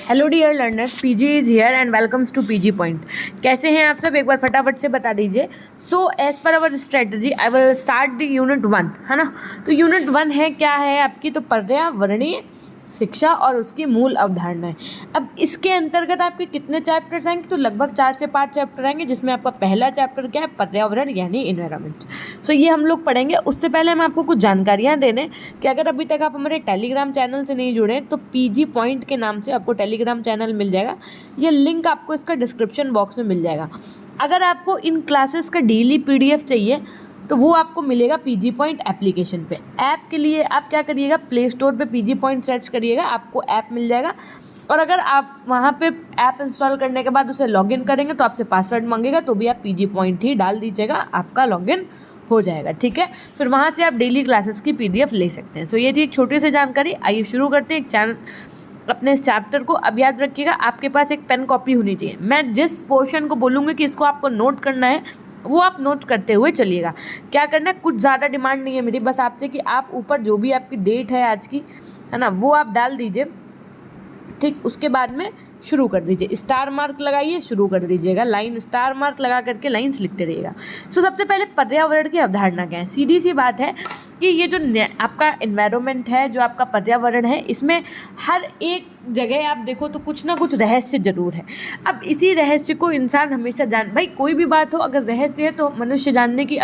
Hello dear learners, PG is here and welcomes to PG point. कैसे हैं आप सब, एक बार फटाफट से बता दीजिए। So as per our strategy I will start the unit 1, है ना। तो यूनिट 1 है, क्या है आपकी, तो पर्यावरणीय शिक्षा और उसकी मूल अवधारणाएं। अब इसके अंतर्गत आपके कितने चैप्टर्स आएंगे, तो लगभग 4 से 5 चैप्टर आएंगे, जिसमें आपका पहला चैप्टर क्या है, पर्यावरण यानी इन्वायरमेंट। सो ये हम लोग पढ़ेंगे। उससे पहले हम आपको कुछ जानकारियां दे दें कि अगर अभी तक आप हमारे टेलीग्राम चैनल से नहीं जुड़े तो पीजी पॉइंट के नाम से आपको टेलीग्राम चैनल मिल जाएगा। ये लिंक आपको इसका डिस्क्रिप्शन बॉक्स में मिल जाएगा। अगर आपको इन क्लासेस का डेली पीडीएफ चाहिए तो वो आपको मिलेगा पीजी पॉइंट एप्लीकेशन पे। ऐप के लिए आप क्या करिएगा, प्ले स्टोर पे पीजी पॉइंट सर्च करिएगा, आपको ऐप मिल जाएगा। और अगर आप वहाँ पे ऐप इंस्टॉल करने के बाद उसे लॉगिन करेंगे तो आपसे पासवर्ड मांगेगा, तो भी आप पीजी पॉइंट ही डाल दीजिएगा, आपका लॉगिन हो जाएगा। ठीक है, फिर वहाँ से आप डेली क्लासेस की पीडीएफ ले सकते हैं। सो ये थी एक छोटी सी जानकारी। आइए शुरू करते हैं एक चैनल अपने इस चैप्टर को। अब याद रखिएगा, आपके पास एक पेन कॉपी होनी चाहिए। मैं जिस पोर्शन को बोलूँगी कि इसको आपको नोट करना है वो आप नोट करते हुए चलिएगा। क्या करना है, कुछ ज़्यादा डिमांड नहीं है मेरी बस आपसे कि आप ऊपर जो भी आपकी डेट है आज की, है ना, वो आप डाल दीजिए। ठीक, उसके बाद में शुरू कर दीजिए, स्टार मार्क लगाइए, शुरू कर दीजिएगा। लाइन स्टार मार्क लगा करके लाइन्स लिखते रहिएगा। सो सबसे पहले पर्यावरण की अवधारणा क्या है। सीधी सी बात है कि ये जो आपका एनवायरनमेंट है, जो आपका पर्यावरण है, इसमें हर एक जगह आप देखो तो कुछ ना कुछ रहस्य जरूर है। अब इसी रहस्य को इंसान हमेशा भाई कोई भी बात हो, अगर रहस्य है तो मनुष्य जानने की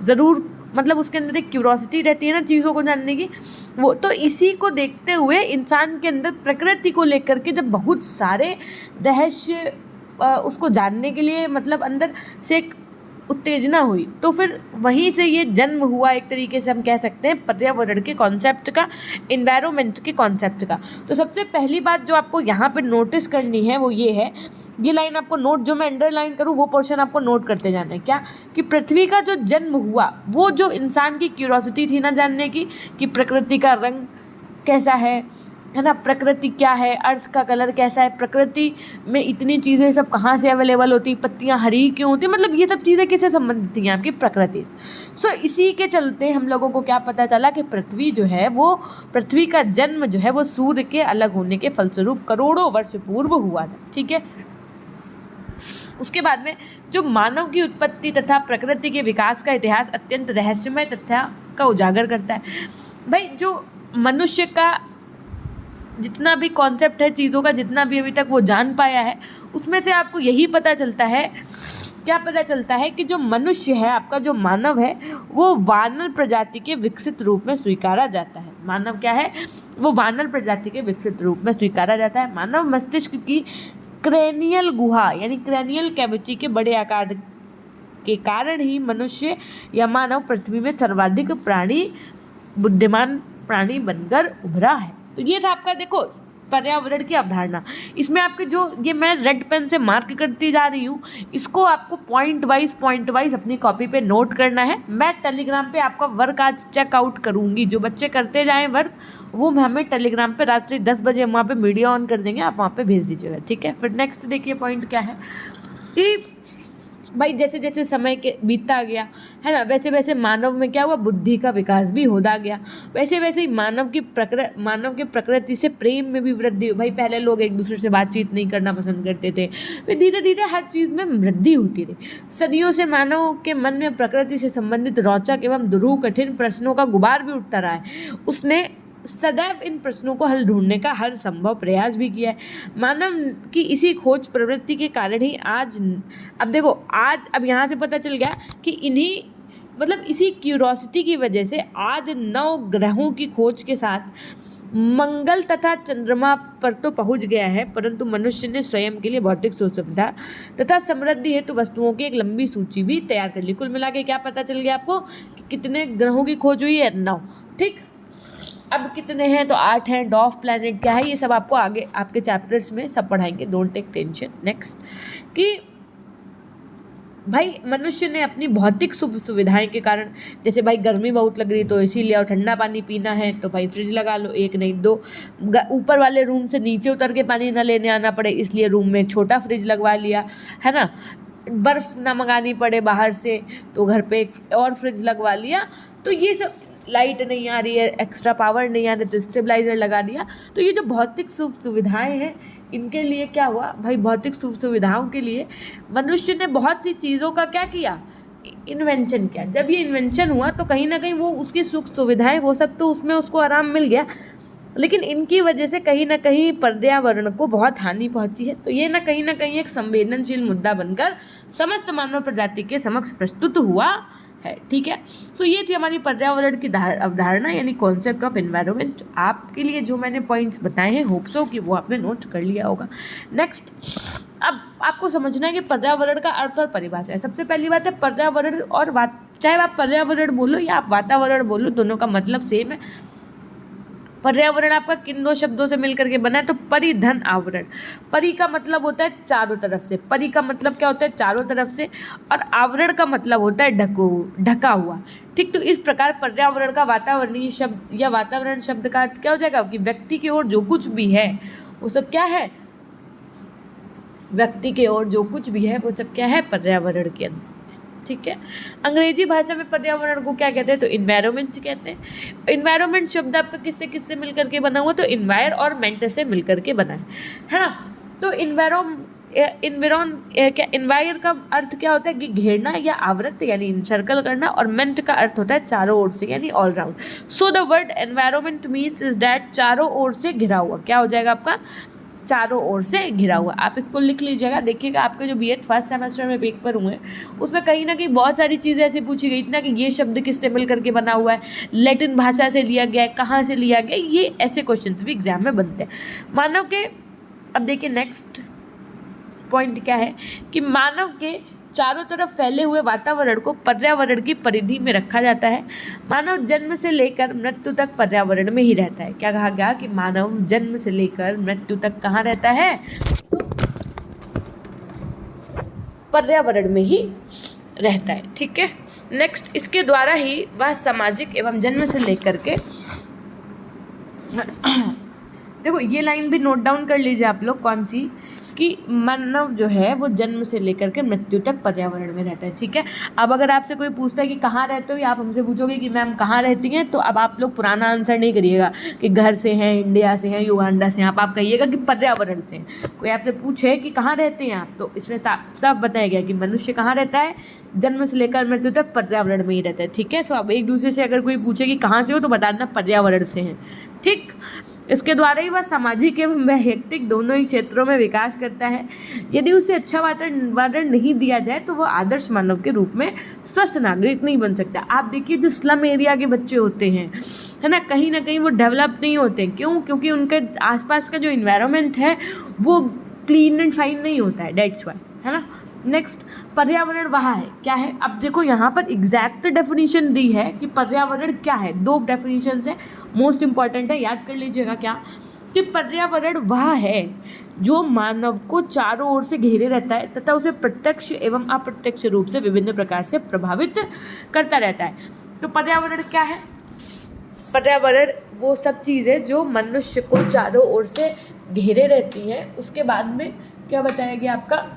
ज़रूर, मतलब उसके अंदर एक क्यूरोसिटी रहती है ना चीज़ों को जानने की। वो तो इसी को देखते हुए इंसान के अंदर प्रकृति को लेकर के जब बहुत सारे रहस्य उसको जानने के लिए, मतलब अंदर से एक उत्तेजना हुई, तो फिर वहीं से ये जन्म हुआ, एक तरीके से हम कह सकते हैं, पर्यावरण के कॉन्सेप्ट का, एनवायरनमेंट के कॉन्सेप्ट का। तो सबसे पहली बात जो आपको यहाँ पे नोटिस करनी है वो ये है, ये लाइन आपको नोट, जो मैं अंडरलाइन करूँ वो पोर्शन आपको नोट करते जाना है। क्या कि पृथ्वी का जो जन्म हुआ, वो जो इंसान की क्यूरोसिटी थी ना जानने की कि प्रकृति का रंग कैसा है ना, प्रकृति क्या है, अर्थ का कलर कैसा है, प्रकृति में इतनी चीज़ें सब कहाँ से अवेलेबल होती, पत्तियाँ हरी क्यों होती, मतलब ये सब चीज़ें किससे संबंधित थी आपकी, प्रकृति। सो इसी के चलते हम लोगों को क्या पता चला कि पृथ्वी जो है वो, पृथ्वी का जन्म जो है वो सूर्य के अलग होने के फलस्वरूप करोड़ों वर्ष पूर्व हुआ था। ठीक है, उसके बाद में जो मानव की उत्पत्ति तथा प्रकृति के विकास का इतिहास अत्यंत रहस्यमय तथ्य का उजागर करता है। भाई जो मनुष्य का जितना भी कॉन्सेप्ट है, चीज़ों का जितना भी अभी तक वो जान पाया है, उसमें से आपको यही पता चलता है, क्या पता चलता है कि जो मनुष्य है, आपका जो मानव है, वो वानर प्रजाति के विकसित रूप में स्वीकारा जाता है। मानव क्या है, वो वानर प्रजाति के विकसित रूप में स्वीकारा जाता है। मानव मस्तिष्क की क्रेनियल गुहा यानी क्रेनियल कैविटी के बड़े आकार के कारण ही मनुष्य या मानव पृथ्वी में सर्वाधिक बुद्धिमान प्राणी बनकर उभरा है। तो ये था आपका, देखो, पर्यावरण की अवधारणा। इसमें आपके जो ये मैं रेड पेन से मार्क करती जा रही हूँ, इसको आपको पॉइंट वाइज अपनी कॉपी पे नोट करना है। मैं टेलीग्राम पे आपका वर्क आज चेकआउट करूँगी, जो बच्चे करते जाएं वर्क, वो हमें टेलीग्राम पे रात्रि 10 बजे वहाँ पे मीडिया ऑन कर देंगे, आप वहाँ पे भेज दीजिएगा। ठीक है, फिर नेक्स्ट देखिए पॉइंट क्या है कि भाई जैसे जैसे समय के बीतता गया, है ना, वैसे वैसे मानव में क्या हुआ, बुद्धि का विकास भी होता गया। वैसे वैसे ही मानव के प्रकृति से प्रेम में भी वृद्धि हुई। भाई पहले लोग एक दूसरे से बातचीत नहीं करना पसंद करते थे, फिर धीरे धीरे हर चीज़ में वृद्धि होती रही। सदियों से मानव के मन में प्रकृति से संबंधित रोचक एवं दुरूह कठिन प्रश्नों का गुबार भी उठता रहा है। उसने सदैव इन प्रश्नों को हल ढूंढने का हर संभव प्रयास भी किया है। मानव की इसी खोज प्रवृत्ति के कारण ही आज, अब देखो, अब यहाँ से पता चल गया कि इन्हीं, मतलब इसी क्यूरोसिटी की वजह से आज 9 ग्रहों की खोज के साथ मंगल तथा चंद्रमा पर तो पहुंच गया है, परंतु मनुष्य ने स्वयं के लिए भौतिक सुविधा तथा समृद्धि हेतु वस्तुओं की एक लंबी सूची भी तैयार कर ली। कुल मिला के क्या पता चल गया आपको कि कितने ग्रहों की खोज हुई है, 9। ठीक, अब कितने हैं, तो 8 हैं। डॉफ प्लैनेट क्या है, ये सब आपको आगे आपके चैप्टर्स में सब पढ़ाएंगे, डोंट टेक टेंशन। नेक्स्ट कि भाई मनुष्य ने अपनी भौतिक सुविधाएं के कारण, जैसे भाई गर्मी बहुत लग रही तो इसीलिए, और ठंडा पानी पीना है तो भाई फ्रिज लगा लो, एक नहीं 2। ऊपर वाले रूम से नीचे उतर के पानी ना लेने आना पड़े, इसलिए रूम में एक छोटा फ्रिज लगवा लिया, है ना। बर्फ़ ना मंगानी पड़े बाहर से, तो घर पे एक और फ्रिज लगवा लिया। तो ये सब लाइट नहीं आ रही है, एक्स्ट्रा पावर नहीं आ रही तो स्टेबलाइजर लगा दिया। तो ये जो भौतिक सुख सुविधाएं हैं, इनके लिए क्या हुआ भाई, भौतिक सुख सुविधाओं के लिए मनुष्य ने बहुत सी चीज़ों का क्या किया, इन्वेंशन किया। जब ये इन्वेंशन हुआ तो कहीं ना कहीं वो उसकी सुख सुविधाएं वो सब तो उसमें उसको आराम मिल गया, लेकिन इनकी वजह से कहीं ना कहीं पर्यावरण को बहुत हानि पहुंची है। तो ये ना कहीं एक संवेदनशील मुद्दा बनकर समस्त मानव प्रजाति के समक्ष प्रस्तुत हुआ है। ठीक है, सो ये थी हमारी पर्यावरण की अवधारणा यानी कॉन्सेप्ट ऑफ एनवायरनमेंट। आपके लिए जो मैंने पॉइंट्स बताए हैं, होप सो कि वो आपने नोट कर लिया होगा। नेक्स्ट, अब आपको समझना है कि पर्यावरण का अर्थ और परिभाषा है। सबसे पहली बात है पर्यावरण और चाहे आप पर्यावरण बोलो या आप वातावरण बोलो, दोनों का मतलब सेम है। पर्यावरण आपका किन दो शब्दों से मिलकर के बना है, तो परिधन आवरण। परि का मतलब होता है चारों तरफ से, परि का मतलब क्या होता है, चारों तरफ से, और आवरण का मतलब होता है ढका हुआ। ठीक, तो इस प्रकार पर्यावरण का वातावरणीय शब्द या वातावरण शब्द का अर्थ क्या हो जाएगा कि व्यक्ति की ओर जो कुछ भी है वो सब क्या है, व्यक्ति की ओर जो कुछ भी है वो सब क्या है, पर्यावरण के अंदर। ठीक है, अंग्रेजी भाषा में पर्यावरण को क्या कहते हैं, तो इन्वायरमेंट कहते हैं। इन्वायरमेंट शब्द आपका किससे किससे मिलकर के बना हुआ, तो इन्वायर और मेंट से मिलकर के बना है ना। तो इन्वायर का अर्थ क्या होता है कि घेरना या आवृत यानी इंसर्कल करना, और मेंट का अर्थ होता है चारों ओर से यानी all round. So the word environment means is that चारों ओर से घिरा हुआ। क्या हो जाएगा आपका, चारों ओर से घिरा हुआ। आप इसको लिख लीजिएगा, देखिएगा आपके जो बीएड फर्स्ट सेमेस्टर में पेपर हुए उसमें कहीं ना कहीं बहुत सारी चीज़ें ऐसी पूछी गई थी ना कि ये शब्द किससे मिल करके बना हुआ है, लैटिन भाषा से लिया गया है, कहाँ से लिया गया, ये ऐसे क्वेश्चंस भी एग्जाम में बनते हैं मानव के। अब देखिए नेक्स्ट पॉइंट क्या है कि मानव के चारों तरफ फैले हुए वातावरण को पर्यावरण की परिधि में रखा जाता है। मानव जन्म से लेकर मृत्यु तक पर्यावरण में ही रहता है। क्या कहा गया कि मानव जन्म से लेकर मृत्यु तक कहाँ रहता है, तो पर्यावरण में ही रहता है। ठीक है, नेक्स्ट, इसके द्वारा ही वह सामाजिक एवं जन्म से लेकर के देखो ये लाइन भी नोट डाउन कर लीजिए आप लोग, कौन सी, कि मानव जो है वो जन्म से लेकर के मृत्यु तक पर्यावरण में रहता है। ठीक है, अब अगर आपसे कोई पूछता है कि कहाँ रहते हो, या आप हमसे पूछोगे कि मैम कहाँ रहती हैं, तो अब आप लोग पुराना आंसर नहीं करिएगा कि घर से हैं, इंडिया से हैं, युगांडा से हैं, आप कहिएगा कि पर्यावरण से हैं। कोई आपसे पूछे कि कहाँ रहते हैं आप, तो इसमें साफ बताया गया कि मनुष्य कहाँ रहता है, जन्म से लेकर मृत्यु तक पर्यावरण में ही रहता है। ठीक है, सो अब एक दूसरे से अगर कोई पूछे कि कहाँ से हो, तो बता देना पर्यावरण से हैं। ठीक, इसके द्वारा ही वह सामाजिक एवं वैयक्तिक दोनों ही क्षेत्रों में विकास करता है। यदि उसे अच्छा वातावरण नहीं दिया जाए तो वह आदर्श मानव के रूप में स्वस्थ नागरिक नहीं बन सकता। आप देखिए जो स्लम एरिया के बच्चे होते हैं, है ना कहीं वो डेवलप नहीं होते। क्यों? क्योंकि उनके आसपास का जो इन्वायरमेंट है वो क्लीन एंड फाइन नहीं होता है, डेट्स वाई, है ना। नेक्स्ट, पर्यावरण वह है क्या है। अब देखो यहाँ पर एग्जैक्ट डेफिनेशन दी है कि पर्यावरण क्या है, दो डेफिनेशन है, मोस्ट इंपॉर्टेंट है, याद कर लीजिएगा क्या, कि पर्यावरण वह है जो मानव को चारों ओर से घेरे रहता है तथा उसे प्रत्यक्ष एवं अप्रत्यक्ष रूप से विभिन्न प्रकार से प्रभावित करता रहता है। तो पर्यावरण क्या है, पर्यावरण वो सब चीज़ें जो मनुष्य को चारों ओर से घेरे रहती हैं। उसके बाद में क्या बताया गया आपका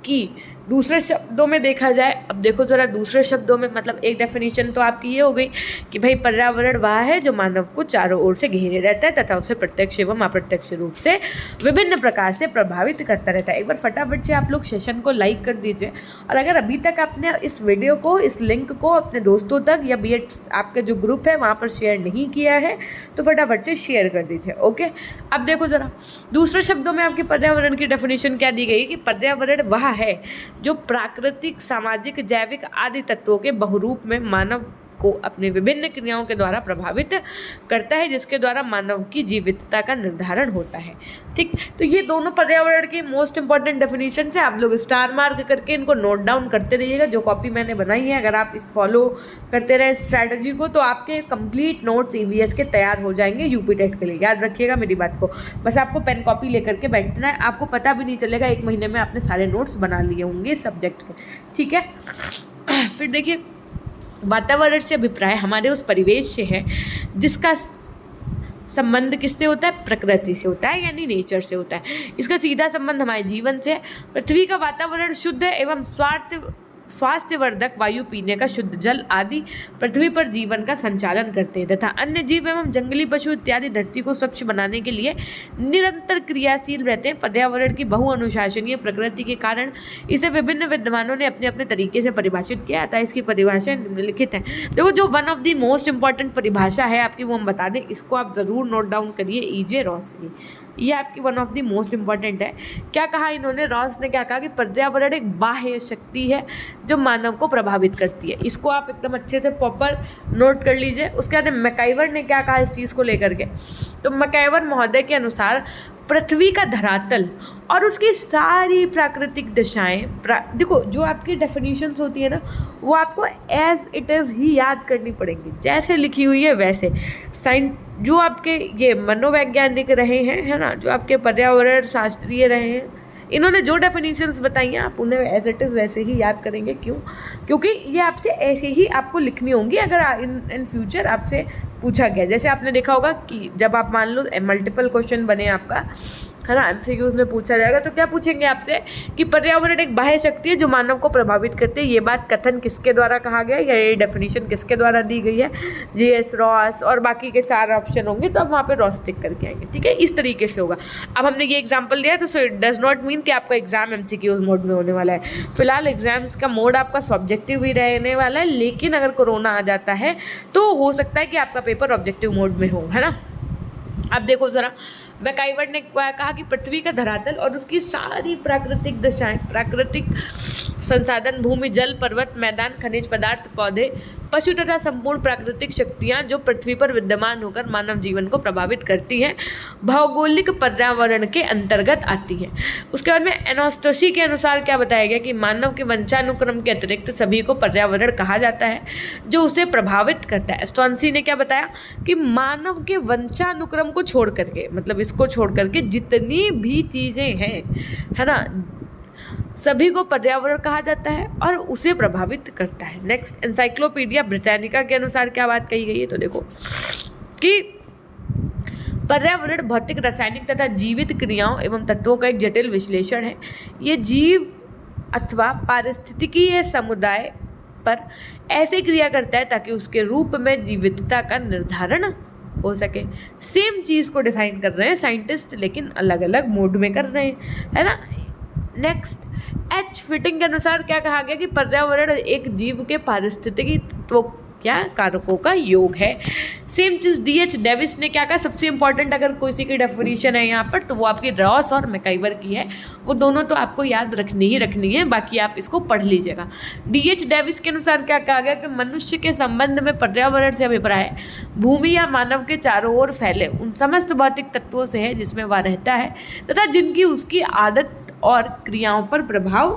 कि दूसरे शब्दों में देखा जाए, अब देखो ज़रा दूसरे शब्दों में, मतलब एक डेफिनेशन तो आपकी ये हो गई कि भाई पर्यावरण वह है जो मानव को चारों ओर से घेरे रहता है तथा उसे प्रत्यक्ष एवं अप्रत्यक्ष रूप से विभिन्न प्रकार से प्रभावित करता रहता है। एक बार फटाफट से आप लोग सेशन को लाइक कर दीजिए, और अगर अभी तक आपने इस वीडियो को, इस लिंक को अपने दोस्तों तक या बीएड आपका जो ग्रुप है वहाँ पर शेयर नहीं किया है तो फटाफट से शेयर कर दीजिए। ओके, अब देखो ज़रा दूसरे शब्दों में आपके पर्यावरण की डेफिनेशन क्या दी गई कि पर्यावरण वह है जो प्राकृतिक, सामाजिक, जैविक आदि तत्वों के बहुरूप में मानव को अपने विभिन्न क्रियाओं के द्वारा प्रभावित करता है, जिसके द्वारा मानव की जीवितता का निर्धारण होता है। ठीक, तो ये दोनों पर्यावरण के मोस्ट इंपॉर्टेंट डेफिनेशन है। आप लोग स्टार मार्क करके इनको नोट डाउन करते रहिएगा। जो कॉपी मैंने बनाई है, अगर आप इस फॉलो करते रहे स्ट्रैटेजी को, तो आपके कंप्लीट नोट्स ईवीएस के तैयार हो जाएंगे यूपी टेट के लिए। याद रखिएगा मेरी बात को, बस आपको पेन कॉपी लेकर के बैठना है, आपको पता भी नहीं चलेगा 1 महीने में आपने सारे नोट्स बना लिए होंगे इस सब्जेक्ट के। ठीक है, फिर देखिए वातावरण से अभिप्राय हमारे उस परिवेश से है जिसका संबंध किससे होता है, प्रकृति से होता है, यानी नेचर से होता है। इसका सीधा संबंध हमारे जीवन से है। पृथ्वी का वातावरण शुद्ध एवं स्वास्थ्यवर्धक वायु पीने का शुद्ध जल आदि पृथ्वी पर जीवन का संचालन करते हैं तथा अन्य जीव एवं जंगली पशु इत्यादि धरती को स्वच्छ बनाने के लिए निरंतर क्रियाशील रहते हैं। पर्यावरण की बहुअनुशासनीय प्रकृति के कारण इसे विभिन्न विद्वानों ने अपने अपने तरीके से परिभाषित किया था। इसकी परिभाषा निम्नलिखित है। देखो जो one of the most important परिभाषा है आपकी वो हम बता दें, इसको आप ज़रूर नोट डाउन करिए। ईजे रॉस की ये आपकी one of the most important है। क्या कहा इन्होंने, रॉस ने क्या कहा कि पर्यावरण एक बाह्य शक्ति है जो मानव को प्रभावित करती है। इसको आप एकदम अच्छे से प्रॉपर नोट कर लीजिए। उसके बाद मैकाइवर ने क्या कहा इस चीज़ को लेकर के, तो मैकाइवर महोदय के अनुसार पृथ्वी का धरातल और उसकी सारी प्राकृतिक दशाएं, देखो जो आपकी डेफिनेशंस होती है ना वो आपको एज इट इज़ ही याद करनी पड़ेंगी, जैसे लिखी हुई है वैसे। जो आपके ये मनोवैज्ञानिक रहे हैं, है ना, जो आपके पर्यावरण शास्त्रीय रहे हैं, इन्होंने जो डेफिनेशंस बताई हैं आप उन्हें एज इट इज़ वैसे ही याद करेंगे। क्यों? क्योंकि ये आपसे ऐसे ही आपको लिखनी होंगी अगर इन फ्यूचर आपसे पूछा गया। जैसे आपने देखा होगा कि जब आप मान लो मल्टीपल क्वेश्चन बने आपका, है ना, MCQs में पूछा जाएगा तो क्या पूछेंगे आपसे कि पर्यावरण एक बाह्य शक्ति है जो मानव को प्रभावित करती है। ये बात कथन किसके द्वारा कहा गया या ये डेफिनेशन किसके द्वारा दी गई है, GS रॉस, और बाकी के 4 ऑप्शन होंगे तो आप वहाँ पे रॉस टिक करके आएंगे। ठीक है, इस तरीके से होगा। अब हमने ये एग्जाम्पल दिया तो so it does not mean कि आपका एग्जाम MCQs मोड में होने वाला है। फिलहाल एग्जाम्स का मोड आपका सब्जेक्टिव ही रहने वाला है, लेकिन अगर कोरोना आ जाता है तो हो सकता है कि आपका पेपर ऑब्जेक्टिव मोड में हो, है ना। अब देखो ज़रा, मैकाइवर ने कहा कि पृथ्वी का धरातल और उसकी सारी प्राकृतिक दशाएं, प्राकृतिक संसाधन, भूमि, जल, पर्वत, मैदान, खनिज पदार्थ, पौधे, पशु तथा संपूर्ण प्राकृतिक शक्तियां जो पृथ्वी पर विद्यमान होकर मानव जीवन को प्रभावित करती हैं, भौगोलिक पर्यावरण के अंतर्गत आती हैं। उसके बाद में एनोस्टोसी के अनुसार क्या बताया गया कि मानव के वंशानुक्रम के अतिरिक्त सभी को पर्यावरण कहा जाता है जो उसे प्रभावित करता है। एस्टोंसी ने क्या बताया कि मानव के वंशानुक्रम को छोड़ करके, मतलब इसको छोड़ करके जितनी भी चीज़ें हैं, है ना, सभी को पर्यावरण कहा जाता है और उसे प्रभावित करता है। नेक्स्ट, एनसाइक्लोपीडिया ब्रिटानिका के अनुसार क्या बात कही गई है, तो देखो कि पर्यावरण भौतिक, रासायनिक तथा जीवित क्रियाओं एवं तत्वों का एक जटिल विश्लेषण है। ये जीव अथवा पारिस्थितिकीय समुदाय पर ऐसे क्रिया करता है ताकि उसके रूप में जीवितता का निर्धारण हो सके। सेम चीज़ को डिफाइन कर रहे हैं साइंटिस्ट, लेकिन अलग अलग मोड में कर रहे हैं, है ना। नेक्स्ट, H फिटिंग के अनुसार क्या कहा गया कि पर्यावरण एक जीव के पारिस्थितिकी तो क्या कारकों का योग है। सेम चीज़ DH डेविस ने क्या कहा, सबसे इंपॉर्टेंट अगर किसी की डेफिनेशन है यहाँ पर तो वो आपकी रॉस और मैकाइवर की है। वो दोनों तो आपको याद रखनी है, बाकी आप इसको पढ़ लीजिएगा। DH डेविस के अनुसार क्या कहा गया कि मनुष्य के संबंध में पर्यावरण से अभिप्राय भूमि या मानव के चारों ओर फैले उन समस्त भौतिक तत्वों से है जिसमें वह रहता है तथा जिनकी उसकी आदत और क्रियाओं पर प्रभाव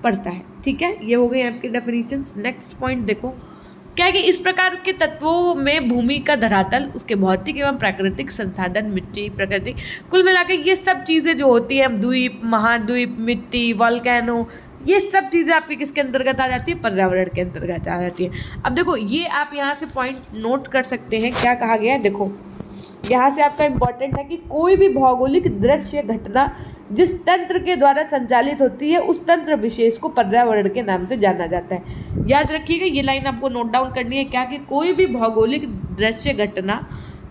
पड़ता है। ठीक है, ये हो गई आपकी डेफिनेशंस। नेक्स्ट पॉइंट देखो, क्या है कि इस प्रकार के तत्वों में भूमि का धरातल, उसके भौतिक एवं प्राकृतिक संसाधन, मिट्टी, प्रकृति, कुल मिलाकर ये सब चीज़ें जो होती हैं, द्वीप, महाद्वीप, मिट्टी, वॉल्केनो, ये सब चीज़ें आपकी किसके अंतर्गत आ जाती है, पर्यावरण के अंतर्गत आ जाती है। अब देखो ये आप यहाँ से पॉइंट नोट कर सकते हैं, क्या कहा गया है, देखो यहाँ से आपका इम्पॉर्टेंट है कि कोई भी भौगोलिक दृश्य घटना जिस तंत्र के द्वारा संचालित होती है उस तंत्र विशेष को पर्यावरण के नाम से जाना जाता है। याद रखिएगा, ये लाइन आपको नोट डाउन करनी है, क्या कि कोई भी भौगोलिक दृश्य घटना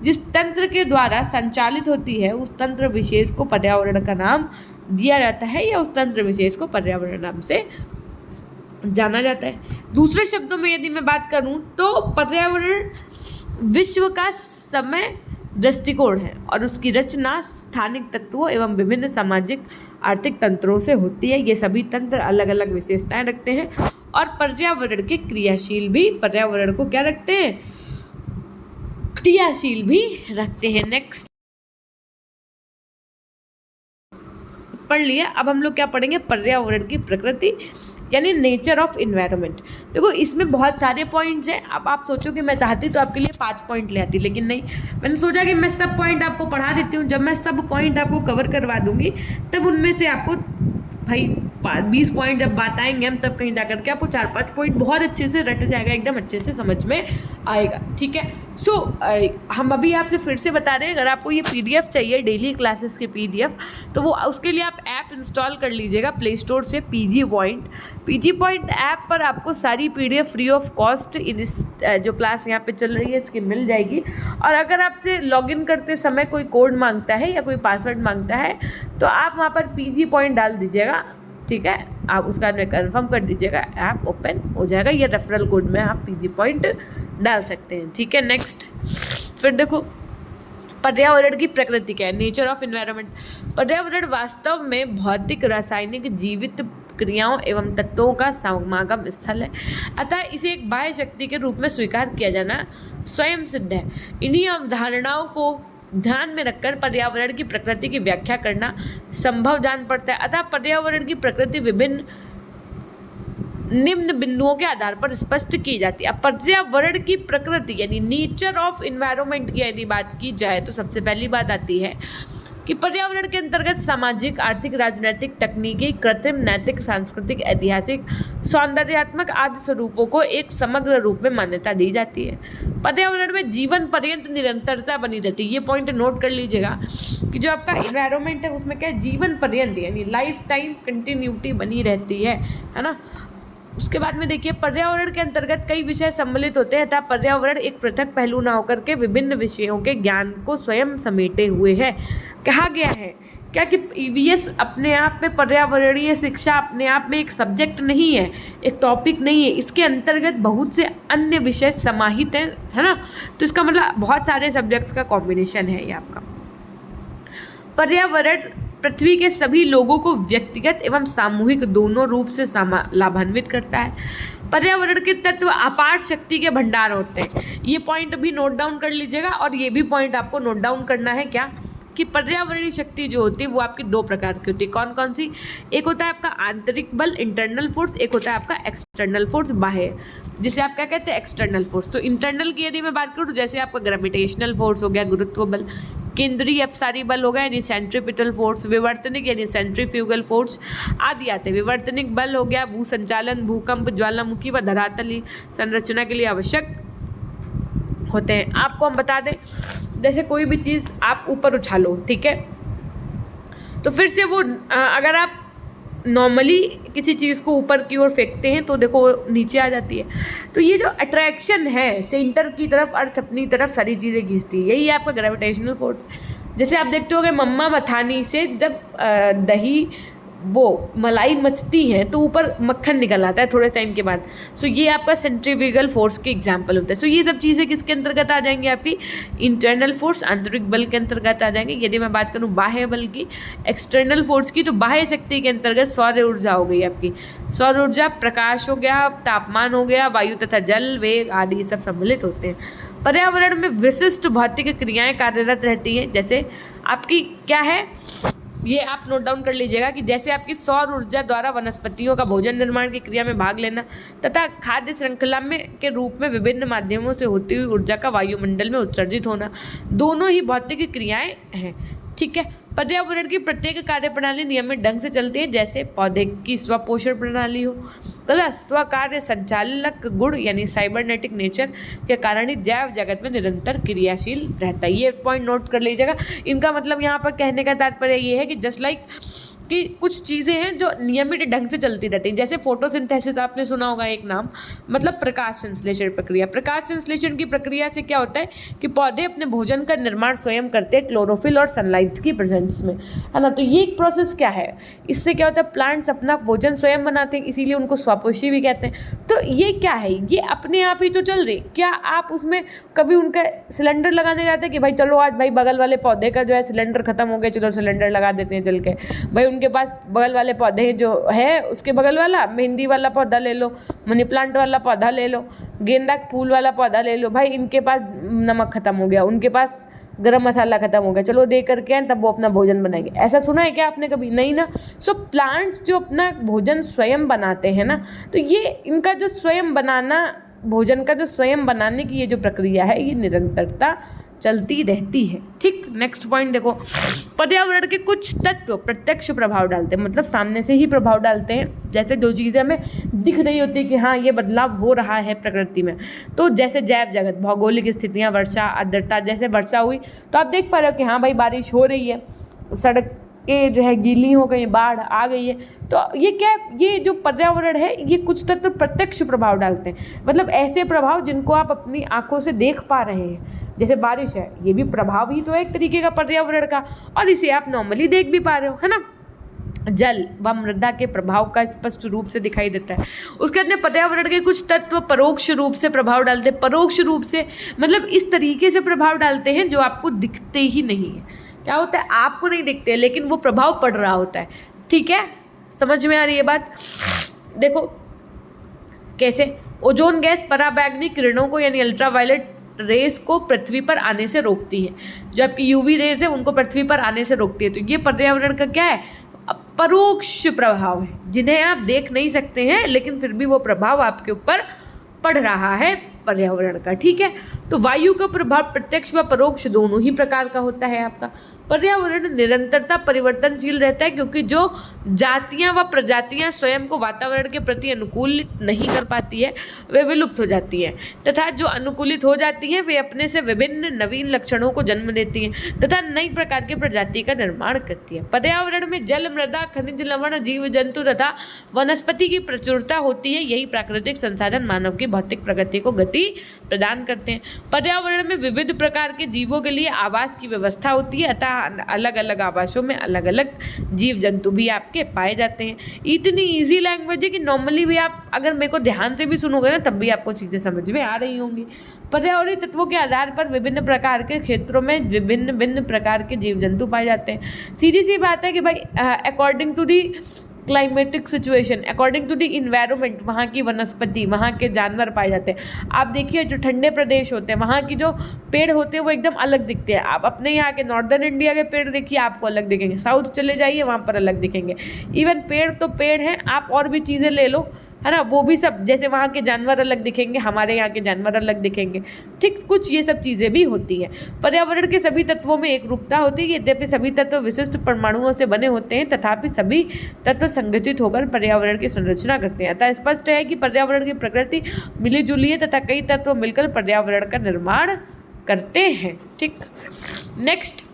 जिस तंत्र के द्वारा संचालित होती है उस तंत्र विशेष को पर्यावरण का नाम दिया जाता है या उस तंत्र विशेष को पर्यावरण नाम से जाना जाता है। दूसरे शब्दों में यदि मैं बात करूं तो पर्यावरण विश्व का समय दृष्टिकोण है और उसकी रचना स्थानिक तत्वों एवं विभिन्न सामाजिक आर्थिक तंत्रों से होती है। ये सभी तंत्र अलग अलग विशेषताएं रखते हैं और पर्यावरण के क्रियाशील भी, पर्यावरण को क्या रखते हैं, क्रियाशील भी रखते हैं। नेक्स्ट पढ़ लिया, अब हम लोग क्या पढ़ेंगे, पर्यावरण की प्रकृति यानी नेचर ऑफ इन्वायरमेंट। देखो इसमें बहुत सारे पॉइंट्स हैं। अब आप सोचो कि मैं चाहती तो आपके लिए 5 पॉइंट ले आती, लेकिन नहीं, मैंने सोचा कि मैं सब पॉइंट आपको पढ़ा देती हूँ। जब मैं सब पॉइंट आपको कवर करवा दूंगी तब उनमें से आपको भाई 20 पॉइंट जब बताएंगे हम तब कहीं जा करके आपको 4-5 पॉइंट बहुत अच्छे से रट जाएगा, एकदम अच्छे से समझ में आएगा। ठीक है, सो हम अभी आपसे फिर से बता रहे हैं, अगर आपको ये PDF चाहिए डेली क्लासेस के PDF, तो वो उसके लिए आप ऐप इंस्टॉल कर लीजिएगा प्ले स्टोर से, PG पॉइंट ऐप पर आपको सारी PDF फ्री ऑफ कॉस्ट जो क्लास यहाँ पे चल रही है इसकी मिल जाएगी। और अगर आपसे लॉगिन करते समय कोई कोड मांगता है या कोई पासवर्ड मांगता है तो आप वहाँ पर PG पॉइंट डाल दीजिएगा। ठीक है, आप उसका में कन्फर्म कर दीजिएगा, ऐप ओपन हो जाएगा। ये रेफरल कोड में आप PG पॉइंट डाल सकते हैं। ठीक है, नेक्स्ट फिर देखो पर्यावरण की प्रकृति क्या है, नेचर ऑफ एनवायरनमेंट। पर्यावरण वास्तव में भौतिक, रासायनिक, जीवित क्रियाओं एवं तत्वों का समागम स्थल है, अतः इसे एक बाह्य शक्ति के रूप में स्वीकार किया जाना स्वयं सिद्ध है। इन्हीं अवधारणाओं को ध्यान में रखकर पर्यावरण की प्रकृति की व्याख्या करना संभव जान पड़ता है। अतः पर्यावरण की प्रकृति विभिन्न निम्न बिंदुओं के आधार पर स्पष्ट की जाती है। अब पर्यावरण की प्रकृति यानी नेचर ऑफ इन्वायरमेंट की यदि बात की जाए तो सबसे पहली बात आती है कि पर्यावरण के अंतर्गत सामाजिक, आर्थिक, राजनीतिक, तकनीकी, कृत्रिम, नैतिक, सांस्कृतिक, ऐतिहासिक, सौंदर्यात्मक आदि स्वरूपों को एक समग्र रूप में मान्यता दी जाती है। पर्यावरण में जीवन पर्यंत निरंतरता बनी रहती है। ये पॉइंट नोट कर लीजिएगा कि जो आपका इन्वायरमेंट है उसमें क्या है, जीवन पर्यंत यानी लाइफ टाइम कंटिन्यूटी बनी रहती है ना। उसके बाद में देखिए पर्यावरण के अंतर्गत कई विषय सम्मिलित होते हैं, अतः पर्यावरण एक पृथक पहलू न होकर के विभिन्न विषयों के ज्ञान को स्वयं समेटे हुए है। कहा गया है क्या कि EVS अपने आप में, पर्यावरणीय शिक्षा अपने आप में एक सब्जेक्ट नहीं है, एक टॉपिक नहीं है, इसके अंतर्गत बहुत से अन्य विषय समाहित हैं, है ना। तो इसका मतलब बहुत सारे सब्जेक्ट्स का कॉम्बिनेशन है ये आपका। पर्यावरण पृथ्वी के सभी लोगों को व्यक्तिगत एवं सामूहिक दोनों रूप से लाभान्वित करता है। पर्यावरण के तत्व अपार शक्ति के भंडार होते हैं। ये पॉइंट भी नोट डाउन कर लीजिएगा। और ये भी पॉइंट आपको नोट डाउन करना है क्या कि पर्यावरणीय शक्ति जो होती है वो आपकी दो प्रकार की होती है। कौन कौन सी? एक होता है आपका आंतरिक बल, इंटरनल फोर्स, एक होता है आपका एक्सटर्नल फोर्स, बाह्य, जिसे आप क्या कहते हैं, एक्सटर्नल फोर्स। तो इंटरनल की यदि मैं बात करूँ तो जैसे आपका ग्रेविटेशनल फोर्स हो गया, गुरुत्व बल, केंद्रीय अपसारी बल हो गया यानी सेंट्रीपिटल फोर्स, विवर्तनिक यानी सेंट्रीफ्यूगल फोर्स आदि आते हैं। विवर्तनिक बल हो गया भू संचालन, भूकंप, ज्वालामुखी व धरातली संरचना के लिए आवश्यक होते हैं। आपको हम बता दें जैसे कोई भी चीज़ आप ऊपर उछालो, ठीक है, तो फिर से वो अगर आप नॉर्मली किसी चीज़ को ऊपर की ओर फेंकते हैं तो देखो नीचे आ जाती है। तो ये जो अट्रैक्शन है सेंटर की तरफ, अर्थ अपनी तरफ सारी चीज़ें खींचती है, यही है आपका ग्रेविटेशनल फोर्स। जैसे आप देखते हो कि मम्मा मथानी से जब दही वो मलाई मथती है तो ऊपर मक्खन निकल आता है थोड़े टाइम के बाद। सो ये आपका सेंट्रीफ्यूगल फोर्स के एग्जांपल होता है। सो ये सब चीज़ें किसके अंतर्गत आ जाएंगी? आपकी इंटरनल फोर्स, आंतरिक बल के अंतर्गत आ जाएंगे। यदि मैं बात करूँ बाह्य बल की, एक्सटर्नल फोर्स की, तो बाह्य शक्ति के अंतर्गत सौर ऊर्जा हो गई आपकी। सौर ऊर्जा, प्रकाश हो गया, तापमान हो गया, वायु तथा जल, वेग आदि ये सब सम्मिलित होते हैं। पर्यावरण में विशिष्ट भौतिक क्रियाएं कार्यरत रहती हैं। जैसे आपकी क्या है, ये आप नोट डाउन कर लीजिएगा कि जैसे आपकी सौर ऊर्जा द्वारा वनस्पतियों का भोजन निर्माण की क्रिया में भाग लेना तथा खाद्य श्रृंखला में के रूप में विभिन्न माध्यमों से होती हुई ऊर्जा का वायुमंडल में उत्सर्जित होना, दोनों ही भौतिक क्रियाएं हैं। ठीक है, पर्यावरण की प्रत्येक कार्य प्रणाली नियमित ढंग से चलती है। जैसे पौधे की स्वपोषण प्रणाली हो, तथा स्वकार्य संचालक गुण यानी साइबरनेटिक नेचर के कारण ही जैव जगत में निरंतर क्रियाशील रहता है। ये पॉइंट नोट कर लीजिएगा। इनका मतलब यहाँ पर कहने का तात्पर्य ये है कि जस्ट लाइक कि कुछ चीज़ें हैं जो नियमित ढंग से चलती रहती हैं। जैसे फोटोसिंथेसिस आपने सुना होगा एक नाम, मतलब प्रकाश संश्लेषण प्रक्रिया। प्रकाश संश्लेषण की प्रक्रिया से क्या होता है कि पौधे अपने भोजन का निर्माण स्वयं करते हैं क्लोरोफिल और सनलाइट की प्रेजेंस में, है ना। तो ये एक प्रोसेस क्या है, इससे क्या होता है, प्लांट्स अपना भोजन स्वयं बनाते हैं, इसीलिए उनको स्वपोषी भी कहते हैं। तो ये क्या है, ये अपने आप ही तो चल रही। क्या आप उसमें कभी उनका सिलेंडर लगाने जाते हैं कि भाई चलो आज भाई बगल वाले पौधे का जो है सिलेंडर खत्म हो गया, चलो सिलेंडर लगा देते हैं चल के, भाई उनके पास बगल वाले पौधे जो है उसके बगल वाला मेहंदी वाला पौधा ले लो, मनी प्लांट वाला पौधा ले लो, गेंदा फूल वाला पौधा ले लो, भाई इनके पास नमक खत्म हो गया, उनके पास गरम मसाला खत्म हो गया, चलो दे करके आए तब वो अपना भोजन बनाएंगे। ऐसा सुना है क्या आपने कभी? नहीं ना। सो प्लांट्स जो अपना भोजन स्वयं बनाते हैं ना, तो ये इनका जो स्वयं बनाना, भोजन का जो स्वयं बनाने की ये जो प्रक्रिया है, ये निरंतरता चलती रहती है। ठीक, नेक्स्ट पॉइंट देखो, पर्यावरण के कुछ तत्व प्रत्यक्ष प्रभाव डालते हैं, मतलब सामने से ही प्रभाव डालते हैं। जैसे जो चीज़ें हमें दिख रही होती है कि हाँ ये बदलाव हो रहा है प्रकृति में, तो जैसे जैव जगत, भौगोलिक स्थितियाँ, वर्षा, आर्द्रता, जैसे वर्षा हुई तो आप देख पा रहे हो कि हाँ भाई बारिश हो रही है, सड़कें जो है गीली हो गई, बाढ़ आ गई है। तो ये क्या है, ये जो पर्यावरण है ये कुछ तत्व प्रत्यक्ष प्रभाव डालते हैं, मतलब ऐसे प्रभाव जिनको आप अपनी आंखों से देख पा रहे हैं। जैसे बारिश है, ये भी प्रभाव ही तो है एक तरीके का पर्यावरण का, और इसे आप नॉर्मली देख भी पा रहे हो, है ना। जल व मृदा के प्रभाव का स्पष्ट रूप से दिखाई देता है। उसके अंदर पर्यावरण के कुछ तत्व परोक्ष रूप से प्रभाव डालते हैं। परोक्ष रूप से मतलब इस तरीके से प्रभाव डालते हैं जो आपको दिखते ही नहीं है। क्या होता है, आपको नहीं दिखते लेकिन वो प्रभाव पड़ रहा होता है। ठीक है, समझ में आ रही है बात। देखो कैसे, ओजोन गैस पराबैंगनी किरणों को यानी अल्ट्रावायलेट रेस को पृथ्वी पर आने से रोकती है। जो आपकी यूवी रेस है उनको पृथ्वी पर आने से रोकती है। तो ये पर्यावरण का क्या है, परोक्ष प्रभाव है, जिन्हें आप देख नहीं सकते हैं लेकिन फिर भी वो प्रभाव आपके ऊपर पड़ रहा है पर्यावरण का। ठीक है, तो वायु का प्रभाव प्रत्यक्ष व परोक्ष दोनों ही प्रकार का होता है आपका। पर्यावरण निरंतरता परिवर्तनशील रहता है क्योंकि जो जातियां व प्रजातियां स्वयं को वातावरण के प्रति अनुकूलित नहीं कर पाती है वे विलुप्त हो जाती हैं, तथा जो अनुकूलित हो जाती हैं वे अपने से विभिन्न नवीन लक्षणों को जन्म देती हैं तथा नई प्रकार की प्रजाति का निर्माण करती है। पर्यावरण में जल, मृदा, खनिज लवण, जीव जंतु तथा वनस्पति की प्रचुरता होती है। यही प्राकृतिक संसाधन मानव की भौतिक प्रगति को गति प्रदान करते हैं। पर्यावरण में विविध प्रकार के जीवों के लिए आवास की व्यवस्था होती है, अतः अलग अलग आवासों में अलग अलग जीव जंतु भी आपके पाए जाते हैं। इतनी इजी लैंग्वेज है कि नॉर्मली भी आप अगर मेरे को ध्यान से भी सुनोगे ना तब भी आपको चीज़ें समझ में आ रही होंगी। पर्यावरणीय तत्वों के आधार पर विभिन्न प्रकार के क्षेत्रों में विभिन्न भिन्न प्रकार के जीव जंतु पाए जाते हैं। सीधी सी बात है कि भाई according to the climatic situation, according to the environment, वहाँ की वनस्पति, वहाँ के जानवर पाए जाते हैं। आप देखिए जो ठंडे प्रदेश होते हैं वहाँ की जो पेड़ होते हैं वो एकदम अलग दिखते हैं। आप अपने यहाँ के नॉर्दर्न इंडिया के पेड़ देखिए आपको अलग दिखेंगे, साउथ चले जाइए वहाँ पर अलग दिखेंगे। इवन पेड़ तो पेड़ हैं, आप और भी चीज़ें ले लो, है ना, वो भी सब, जैसे वहाँ के जानवर अलग दिखेंगे, हमारे यहाँ के जानवर अलग दिखेंगे। ठीक, कुछ ये सब चीज़ें भी होती हैं। पर्यावरण के सभी तत्वों में एक रूपता होती है। यद्यपि सभी तत्व विशिष्ट परमाणुओं से बने होते हैं तथापि सभी तत्व संगठित होकर पर्यावरण की संरचना करते हैं। अतः स्पष्ट है कि पर्यावरण की प्रकृति मिली जुली है तथा कई तत्व मिलकर पर्यावरण का निर्माण करते हैं। ठीक, नेक्स्ट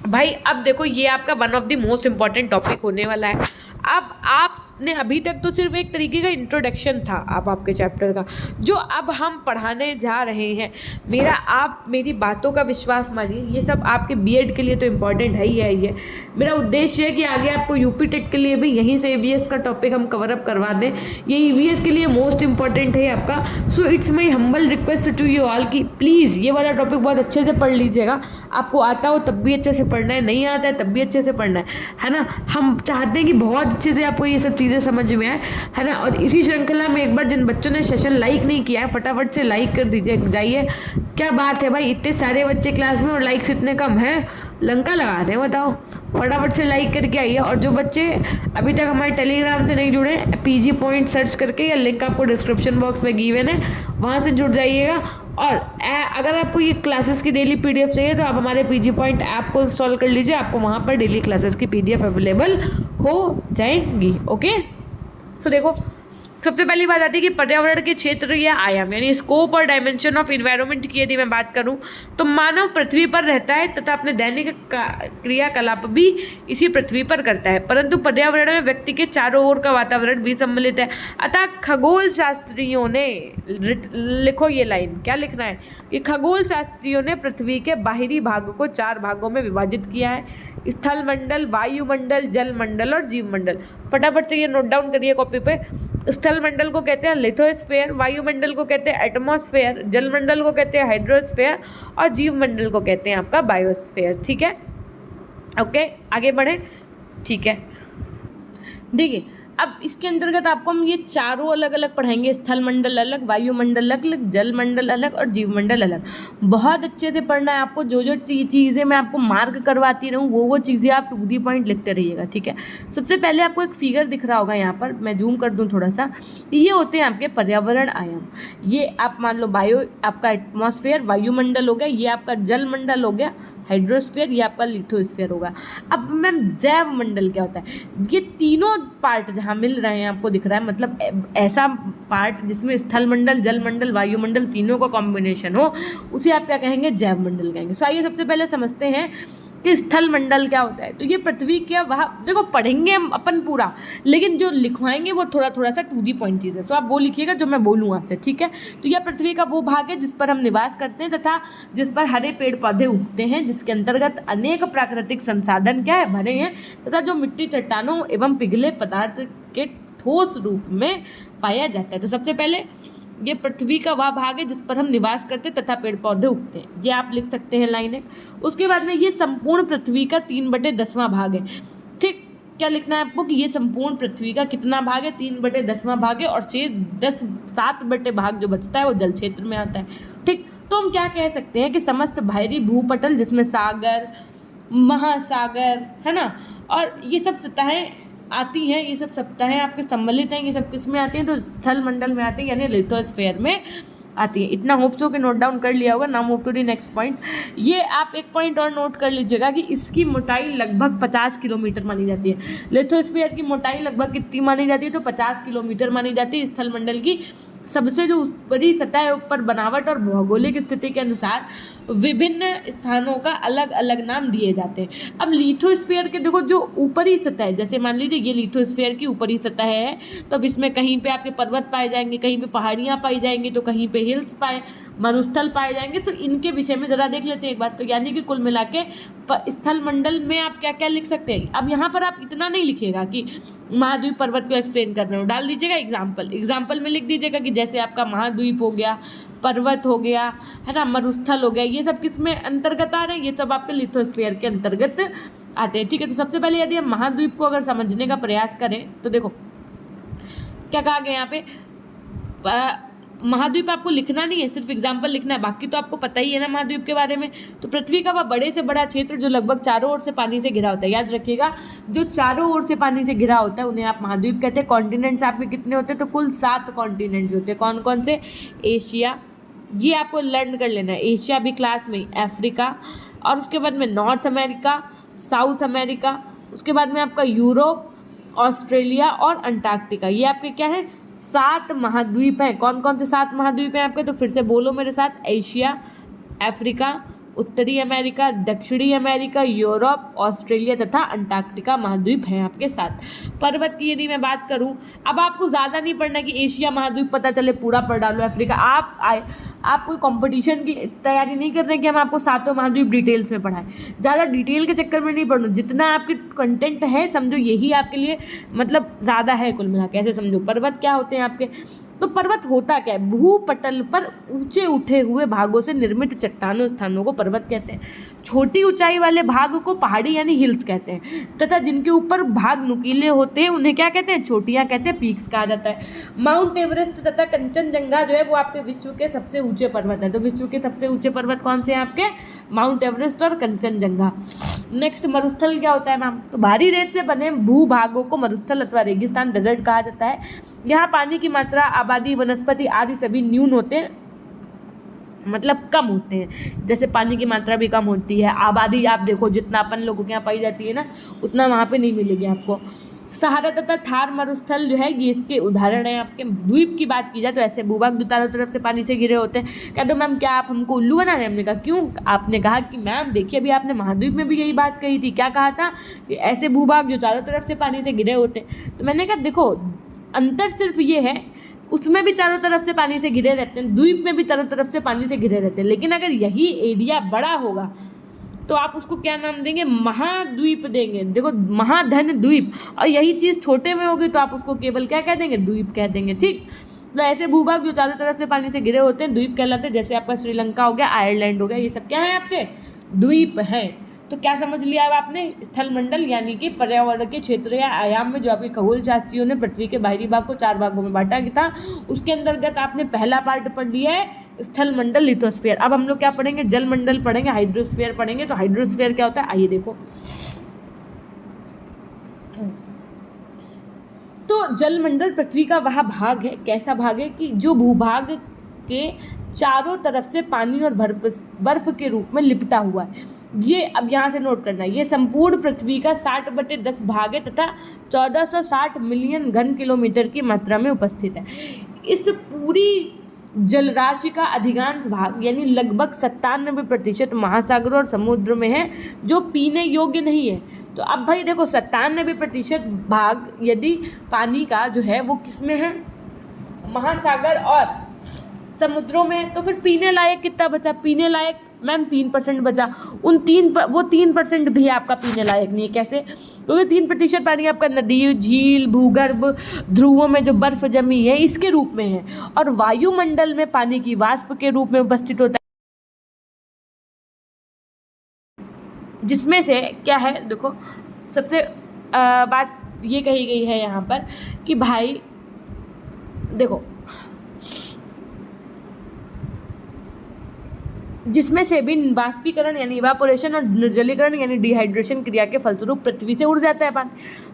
भाई अब देखो ये आपका one of the most important topic होने वाला है। अब आपने अभी तक तो सिर्फ एक तरीके का इंट्रोडक्शन था आपके चैप्टर का, जो अब हम पढ़ाने जा रहे हैं। आप मेरी बातों का विश्वास मानिए, ये सब आपके बीएड के लिए तो इम्पॉर्टेंट है ही है। ये मेरा उद्देश्य है कि आगे आपको यूपी टेट के लिए भी यहीं से ईवीएस का टॉपिक हम कवर अप करवा दें। ये ईवीएस के लिए मोस्ट इंपॉर्टेंट है आपका। So it's my humble request to you all कि प्लीज़ ये वाला टॉपिक बहुत अच्छे से पढ़ लीजिएगा। आपको आता हो तब भी अच्छे से पढ़ना है, नहीं आता है तब भी अच्छे से पढ़ना है ना। हम चाहते हैं कि बहुत अच्छे से आपको ये सब चीज़ें समझ में आए, है ना। और इसी श्रृंखला में एक बार जिन बच्चों ने सेशन लाइक नहीं किया है फटाफट से लाइक कर दीजिए जाइए। क्या बात है भाई, इतने सारे बच्चे क्लास में और लाइक्स इतने कम हैं, लंका लगा दें, बताओ। फटाफट से लाइक करके आइए। और जो बच्चे अभी तक हमारे टेलीग्राम से नहीं जुड़े, पीजी पॉइंट सर्च करके, या लिंक आपको डिस्क्रिप्शन बॉक्स में गिवन है, वहाँ से जुड़ जाइएगा। और अगर आपको ये क्लासेस की डेली पीडीएफ चाहिए तो आप हमारे पीजी पॉइंट ऐप को इंस्टॉल कर लीजिए, आपको वहाँ पर डेली क्लासेस की पीडीएफ अवेलेबल हो जाएंगी। ओके, सो देखो सबसे पहली बात आती है कि पर्यावरण के क्षेत्र या आयाम यानी स्कोप और डायमेंशन ऑफ इन्वायरमेंट की यदि मैं बात करूं तो मानव पृथ्वी पर रहता है तथा अपने दैनिक क्रियाकलाप भी इसी पृथ्वी पर करता है, परंतु पर्यावरण में व्यक्ति के चारों ओर का वातावरण भी सम्मिलित है। अतः खगोल शास्त्रियों ने, लिखो ये लाइन, क्या लिखना है कि खगोल शास्त्रियों ने पृथ्वी के बाहरी भाग को 4 भागों में विभाजित किया है: स्थल मंडल, वायुमंडल, जल मंडल और जीव मंडल। फटाफट से ये नोट डाउन करिए कॉपी पे। स्थल मंडल को कहते हैं लिथोस्फेयर, वायुमंडल को कहते हैं एटमॉस्फेयर, जल मंडल को कहते हैं हाइड्रोस्फेयर और जीव मंडल को कहते हैं आपका बायोस्फेयर। ठीक है, ओके, आगे बढ़े। ठीक है, देखिए अब इसके अंतर्गत आपको हम ये चारों अलग अलग पढ़ाएंगे, स्थल मंडल अलग, वायुमंडल अलग, जल मंडल अलग और जीव मंडल अलग। बहुत अच्छे से पढ़ना है आपको। जो जो चीज़ें मैं आपको मार्क करवाती रहूँ वो चीज़ें आप टू दी पॉइंट लिखते रहिएगा, ठीक है। सबसे पहले आपको एक फिगर दिख रहा होगा यहाँ पर, मैं जूम कर दूँ थोड़ा सा। ये होते हैं आपके पर्यावरण आयाम। ये आप मान लो बायो आपका एटमॉस्फेयर वायुमंडल हो गया, ये आपका जल मंडल हो गया हाइड्रोस्फीयर, ये आपका लिथोस्फीयर होगा। अब मैम जैव मंडल क्या होता है? ये तीनों पार्ट जहाँ मिल रहे हैं आपको दिख रहा है, मतलब ऐसा पार्ट जिसमें स्थल मंडल, जल मंडल, वायुमंडल तीनों का कॉम्बिनेशन हो, उसे आप क्या कहेंगे? जैव मंडल कहेंगे। सो आइए सबसे पहले समझते हैं कि स्थल मंडल क्या होता है। तो ये पृथ्वी क्या, वहाँ देखो पढ़ेंगे हम अपन पूरा, लेकिन जो लिखवाएंगे वो थोड़ा थोड़ा सा टू दी पॉइंट चीज़ है। सो आप वो लिखिएगा जो मैं बोलूँ आपसे, ठीक है। तो यह पृथ्वी का वो भाग है जिस पर हम निवास करते हैं तथा जिस पर हरे पेड़ पौधे उगते हैं, जिसके अंतर्गत अनेक प्राकृतिक संसाधन क्या है? भरे हैं, तथा जो मिट्टी, चट्टानों एवं पिघले पदार्थ के ठोस रूप में पाया जाता है। तो सबसे पहले ये पृथ्वी का वह भाग है जिस पर हम निवास करते तथा पेड़ पौधे उगते हैं, ये आप लिख सकते हैं लाइन 1। उसके बाद में ये संपूर्ण पृथ्वी का 3/10वां भाग है, ठीक। क्या लिखना है आपको कि ये संपूर्ण पृथ्वी का कितना भाग है? 3/10वां भाग है, और शेष 7 भाग जो बचता है वो जल क्षेत्र में आता है, ठीक। तो हम क्या कह सकते हैं कि समस्त बाहरी भूपटल जिसमें सागर, महासागर है ना, और ये सब सतहें आती हैं, ये सब सतहें आपके सम्मिलित हैं, ये सब किस में आती हैं? तो स्थल मंडल में आती हैं, यानी लिथोस्फीयर में आती है। इतना होप्स हो कि नोट डाउन कर लिया होगा। Now move to the next point. ये आप एक पॉइंट और नोट कर लीजिएगा कि इसकी मोटाई लगभग 50 किलोमीटर मानी जाती है। लिथोस्फीयर की मोटाई लगभग कितनी मानी जाती है? तो 50 किलोमीटर मानी जाती है। स्थल मंडल की सबसे जो ऊपरी सतह है, ऊपर बनावट और भौगोलिक स्थिति के अनुसार विभिन्न स्थानों का अलग अलग नाम दिए जाते हैं। अब लिथोस्फीयर के देखो जो ऊपरी सतह है, जैसे मान लीजिए ये लिथोस्फीयर की ऊपरी सतह है, तो अब इसमें कहीं पे आपके पर्वत पाए जाएंगे, कहीं पे पहाड़ियाँ पाई जाएंगी, तो कहीं पे हिल्स मरुस्थल पाए जाएंगे। तो इनके विषय में ज़रा देख लेते हैं एक बार। तो यानी कि कुल मिला के स्थल मंडल में आप क्या क्या लिख सकते हैं। अब यहाँ पर आप इतना नहीं लिखिएगा कि महाद्वीप पर्वत को एक्सप्लेन कर रहे हो, डाल दीजिएगा एग्जाम्पल में लिख दीजिएगा कि जैसे आपका महाद्वीप हो गया, पर्वत हो गया, है ना, मरुस्थल हो गया, ये सब किस में अंतर्गत आ रहे हैं? ये सब आपके लिथोस्फीयर के अंतर्गत आते हैं, ठीक है। तो सबसे पहले यदि हम महाद्वीप को अगर समझने का प्रयास करें तो देखो क्या कहा गया यहाँ पे, महाद्वीप आपको लिखना नहीं है, सिर्फ एग्जाम्पल लिखना है, बाकी तो आपको पता ही है ना महाद्वीप के बारे में। तो पृथ्वी का वह बड़े से बड़ा क्षेत्र जो लगभग चारों ओर से पानी से घिरा होता है, याद रखिएगा जो चारों ओर से पानी से घिरा होता है उन्हें आप महाद्वीप कहते हैं। कॉन्टिनेंट्स आपके कितने होते हैं? तो कुल 7 कॉन्टिनेंट्स होते हैं। कौन कौन से? एशिया, ये आपको लर्न कर लेना है, एशिया भी क्लास में, अफ्रीका, और उसके बाद में नॉर्थ अमेरिका, साउथ अमेरिका, उसके बाद में आपका यूरोप, ऑस्ट्रेलिया और अंटार्कटिका। ये आपके क्या है? 7 महाद्वीप हैं। कौन कौन से 7 महाद्वीप हैं आपके? तो फिर से बोलो मेरे साथ, एशिया, अफ्रीका, उत्तरी अमेरिका, दक्षिणी अमेरिका, यूरोप, ऑस्ट्रेलिया तथा अंटार्कटिका महाद्वीप हैं आपके 7। पर्वत की यदि मैं बात करूं, अब आपको ज़्यादा नहीं पढ़ना कि एशिया महाद्वीप पता चले पूरा पढ़ डालो, अफ्रीका। आप कोई कंपटीशन की तैयारी नहीं कर रहे कि हम आपको 7 महाद्वीप डिटेल्स में पढ़ाएं। ज़्यादा डिटेल के चक्कर में नहीं पढ़ना, जितना आपके कंटेंट है समझो यही आपके लिए मतलब ज़्यादा है कुल मिला के, ऐसे समझो। पर्वत क्या होते हैं आपके? तो पर्वत होता क्या है? भूपटल पर ऊंचे उठे हुए भागों से निर्मित चट्टानों स्थानों को पर्वत कहते हैं। छोटी ऊंचाई वाले भाग को पहाड़ी यानी हिल्स कहते हैं, तथा जिनके ऊपर भाग नुकीले होते हैं उन्हें क्या कहते हैं? चोटियां कहते हैं, पीक्स कहा जाता है। माउंट एवरेस्ट तथा कंचनजंगा जो है वो आपके विश्व के सबसे ऊंचे पर्वत है। तो विश्व के सबसे ऊंचे पर्वत कौन से हैं आपके? माउंट एवरेस्ट और कंचनजंगा। नेक्स्ट, मरुस्थल क्या होता है मैम? तो भारी रेत से बने भूभागों को मरुस्थल अथवा रेगिस्तान, डेजर्ट कहा जाता है। यहाँ पानी की मात्रा, आबादी, वनस्पति आदि सभी न्यून होते हैं, मतलब कम होते हैं। जैसे पानी की मात्रा भी कम होती है, आबादी आप देखो जितना अपन लोगों के यहाँ पाई जाती है ना उतना वहाँ पे नहीं मिलेगी आपको। सहारा तथा थार मरुस्थल जो है ये इसके उदाहरण है। आपके द्वीप की बात की जाए तो ऐसे भूभाग जो चारों तरफ से पानी से घिरे होते हैं। कह दो मैम क्या आप हमको उल्लू बना रहे हैं? हमने कहा क्यों? आपने कहा कि मैम देखिए अभी आपने महाद्वीप में भी यही बात कही थी। क्या कहा था? कि ऐसे भूभाग जो चारों तरफ से पानी से घिरे होते हैं। तो मैंने कहा देखो अंतर सिर्फ ये है, उसमें भी चारों तरफ से पानी से घिरे रहते हैं, द्वीप में भी चारों तरफ से पानी से घिरे रहते हैं। लेकिन अगर यही एरिया बड़ा होगा तो आप उसको क्या नाम देंगे? महाद्वीप देंगे। देखो महाधन द्वीप, और यही चीज़ छोटे में होगी तो आप उसको केवल क्या कह देंगे? द्वीप कह देंगे, ठीक। तो ऐसे भूभाग जो चारों तरफ से पानी से घिरे होते हैं द्वीप कहलाते हैं। जैसे आपका श्रीलंका हो गया, आयरलैंड हो गया, ये सब क्या है? आपके द्वीप हैं। तो क्या समझ लिया अब आपने, स्थल मंडल यानी कि पर्यावरण के क्षेत्र या आयाम में जो आपके खगोल शास्त्रियों ने पृथ्वी के बाहरी भाग को 4 भागों में बांटा था, उसके अंतर्गत आपने पहला पार्ट पढ़ लिया है स्थल मंडल लिथोस्फीयर। अब हम लोग क्या पढ़ेंगे, जल मंडल पढ़ेंगे, हाइड्रोस्फीयर पढ़ेंगे। तो हाइड्रोस्फीयर क्या होता है, आइए देखो। तो जल मंडल पृथ्वी का वह भाग है, कैसा भाग है कि जो भूभाग के चारों तरफ से पानी और बर्फ के रूप में लिपटा हुआ है। ये अब यहाँ से नोट करना है, ये संपूर्ण पृथ्वी का 60/10 भाग है तथा 1460 मिलियन घन किलोमीटर की मात्रा में उपस्थित है। इस पूरी जलराशि का अधिकांश भाग यानी लगभग 97% महासागर और समुद्र में है, जो पीने योग्य नहीं है। तो अब भाई देखो 97% भाग यदि पानी का जो है वो किस में है, महासागर और समुद्रों में, तो फिर पीने लायक कितना बचा, पीने लायक मैम 3% बचा। वो 3% भी आपका पीने लायक नहीं है। कैसे, क्योंकि 3% पानी आपका नदी, झील, भूगर्भ, ध्रुवों में जो बर्फ जमी है इसके रूप में है, और वायुमंडल में पानी की वाष्प के रूप में उपस्थित होता है, जिसमें से क्या है देखो, सबसे बात ये कही गई है यहाँ पर कि भाई देखो, जिसमें से भी वाष्पीकरण यानी इवापोरेशन और निर्जलीकरण यानी डिहाइड्रेशन क्रिया के फलस्वरूप पृथ्वी से उड़ जाता है पानी।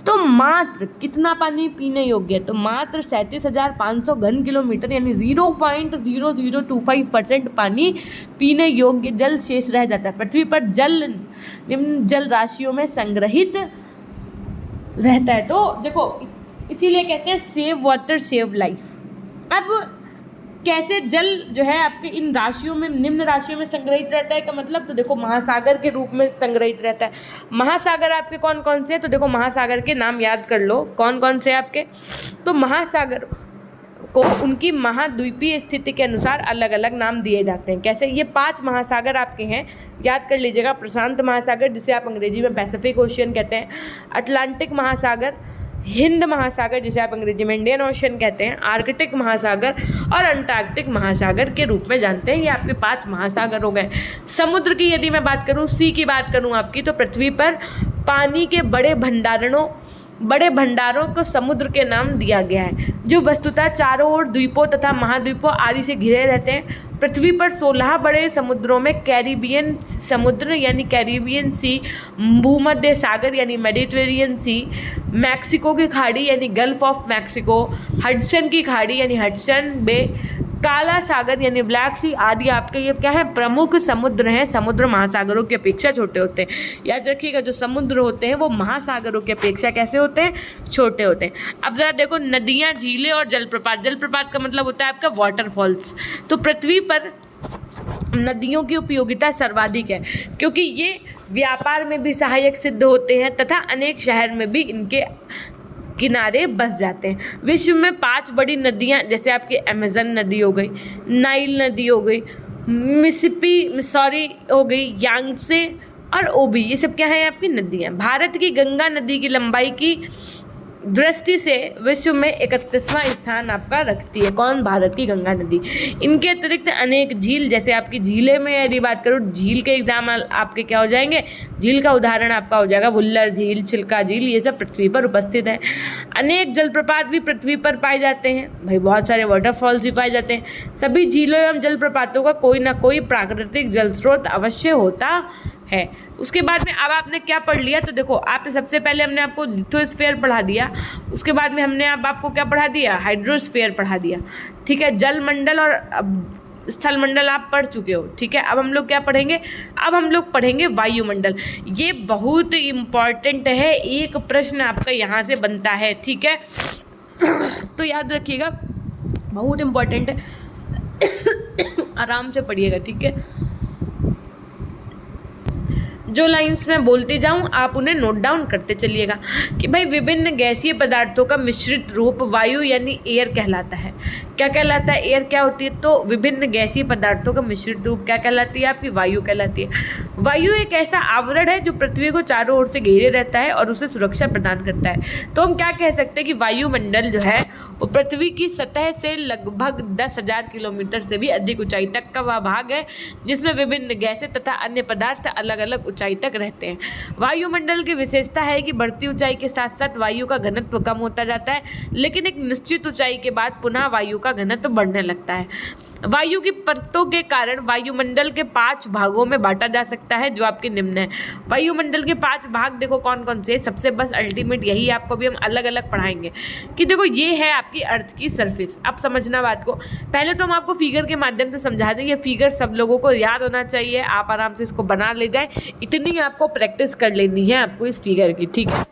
तो मात्र कितना पानी पीने योग्य है, तो मात्र 37,500 घन किलोमीटर यानी 0.0025% पानी पीने योग्य जल शेष रह जाता है पृथ्वी पर, जल निम्न जल राशियों में संग्रहित रहता है। तो देखो इसीलिए कहते हैं सेव वाटर सेव लाइफ। अब कैसे जल जो है आपके इन राशियों में, निम्न राशियों में संग्रहित रहता है का मतलब, तो देखो महासागर के रूप में संग्रहित रहता है। महासागर आपके कौन कौन से हैं, तो देखो महासागर के नाम याद कर लो कौन कौन से आपके। तो महासागर को उनकी महाद्वीपीय स्थिति के अनुसार अलग अलग नाम दिए जाते हैं। कैसे, ये 5 महासागर आपके हैं, याद कर लीजिएगा। प्रशांत महासागर जिसे आप अंग्रेजी में पैसिफिक ओशियन कहते हैं, अटलांटिक महासागर, हिंद महासागर जिसे आप अंग्रेजी में इंडियन ओशन कहते हैं, आर्कटिक महासागर और अंटार्कटिक महासागर के रूप में जानते हैं। ये आपके 5 महासागर हो गए। समुद्र की यदि मैं बात करूं, सी की बात करूं आपकी, तो पृथ्वी पर पानी के बड़े भंडारों को समुद्र के नाम दिया गया है, जो वस्तुतः चारों ओर द्वीपों तथा महाद्वीपों आदि से घिरे रहते हैं। पृथ्वी पर 16 बड़े समुद्रों में कैरिबियन समुद्र यानी कैरिबियन सी, भूमध्य सागर यानी मेडिटेरेनियन सी, मैक्सिको की खाड़ी यानी गल्फ ऑफ मैक्सिको, हडसन की खाड़ी यानी हडसन बे, काला सागर यानी ब्लैक सी आदि आपके ये क्या है, प्रमुख समुद्र हैं। समुद्र महासागरों की अपेक्षा छोटे होते हैं। याद रखिएगा, जो समुद्र होते हैं वो महासागरों की अपेक्षा कैसे होते हैं, छोटे होते हैं। अब जरा देखो, नदियाँ, झीलें और जलप्रपात का मतलब होता है आपका वाटरफॉल्स। तो पृथ्वी पर नदियों की उपयोगिता सर्वाधिक है, क्योंकि ये व्यापार में भी सहायक सिद्ध होते हैं तथा अनेक शहर में भी इनके किनारे बस जाते हैं। विश्व में 5 बड़ी नदियाँ जैसे आपकी अमेजन नदी हो गई, नाइल नदी हो गई, मिसिसिपी हो गई, यांगसे और ओबी, ये सब क्या है आपकी नदियाँ। भारत की गंगा नदी की लंबाई की दृष्टि से विश्व में 31वां स्थान आपका रखती है। कौन, भारत की गंगा नदी। इनके अतिरिक्त अनेक झील, जैसे आपकी झीलें में यदि बात करूँ, झील के एग्जाम आपके क्या हो जाएंगे, झील का उदाहरण आपका हो जाएगा वुल्लर झील, चिल्का झील, ये सब पृथ्वी पर उपस्थित है। अनेक जलप्रपात भी पृथ्वी पर पाए जाते हैं भाई, बहुत सारे वाटरफॉल्स भी पाए जाते हैं। सभी झीलों एवं जलप्रपातों का कोई ना कोई प्राकृतिक जल स्रोत अवश्य होता है। उसके बाद में अब आपने क्या पढ़ लिया, तो देखो आपने सबसे पहले हमने आपको लिथोस्फीयर पढ़ा दिया, उसके बाद में हमने अब आपको क्या पढ़ा दिया, हाइड्रोस्फीयर पढ़ा दिया। ठीक है, जल मंडल और स्थल मंडल आप पढ़ चुके हो। ठीक है, अब हम लोग क्या पढ़ेंगे, अब हम लोग पढ़ेंगे वायुमंडल। ये बहुत इम्पॉर्टेंट है, एक प्रश्न आपका यहाँ से बनता है। ठीक है, तो याद रखिएगा, बहुत इम्पॉर्टेंट है, आराम से पढ़िएगा। ठीक है, जो लाइंस मैं बोलती जाऊं आप उन्हें नोट डाउन करते चलिएगा कि भाई विभिन्न गैसीय पदार्थों का मिश्रित रूप वायु यानी एयर कहलाता है। क्या कहलाता है, एयर क्या होती है, तो विभिन्न गैसीय पदार्थों का मिश्रित रूप क्या कहलाती है आपकी, वायु कहलाती है। वायु एक ऐसा आवरण है जो पृथ्वी को चारों ओर से घेरे रहता है और उसे सुरक्षा प्रदान करता है। तो हम क्या कह सकते हैं कि वायुमंडल जो है वो पृथ्वी की सतह से लगभग 10,000 किलोमीटर से भी अधिक ऊंचाई तक का वह भाग है जिसमें विभिन्न गैसें तथा अन्य पदार्थ अलग अलग ऊंचाई तक रहते हैं। वायुमंडल की विशेषता है कि बढ़ती ऊंचाई के साथ साथ वायु का घनत्व कम होता जाता है, लेकिन एक निश्चित ऊंचाई के बाद पुनः वायु का घनत्व बढ़ने लगता है। वायु की परतों के कारण वायुमंडल के 5 भागों में बांटा जा सकता है, जो आपके निम्न है। वायुमंडल के 5 भाग देखो कौन कौन से, सबसे बस अल्टीमेट यही आपको भी हम अलग अलग पढ़ाएंगे कि देखो ये है आपकी अर्थ की सरफेस। अब समझना बात को, पहले तो हम आपको फिगर के माध्यम से समझा दें। ये फिगर सब लोगों को याद होना चाहिए, आप आराम से इसको बना ले जाए, इतनी आपको प्रैक्टिस कर लेनी है आपको इस फिगर की, ठीक है।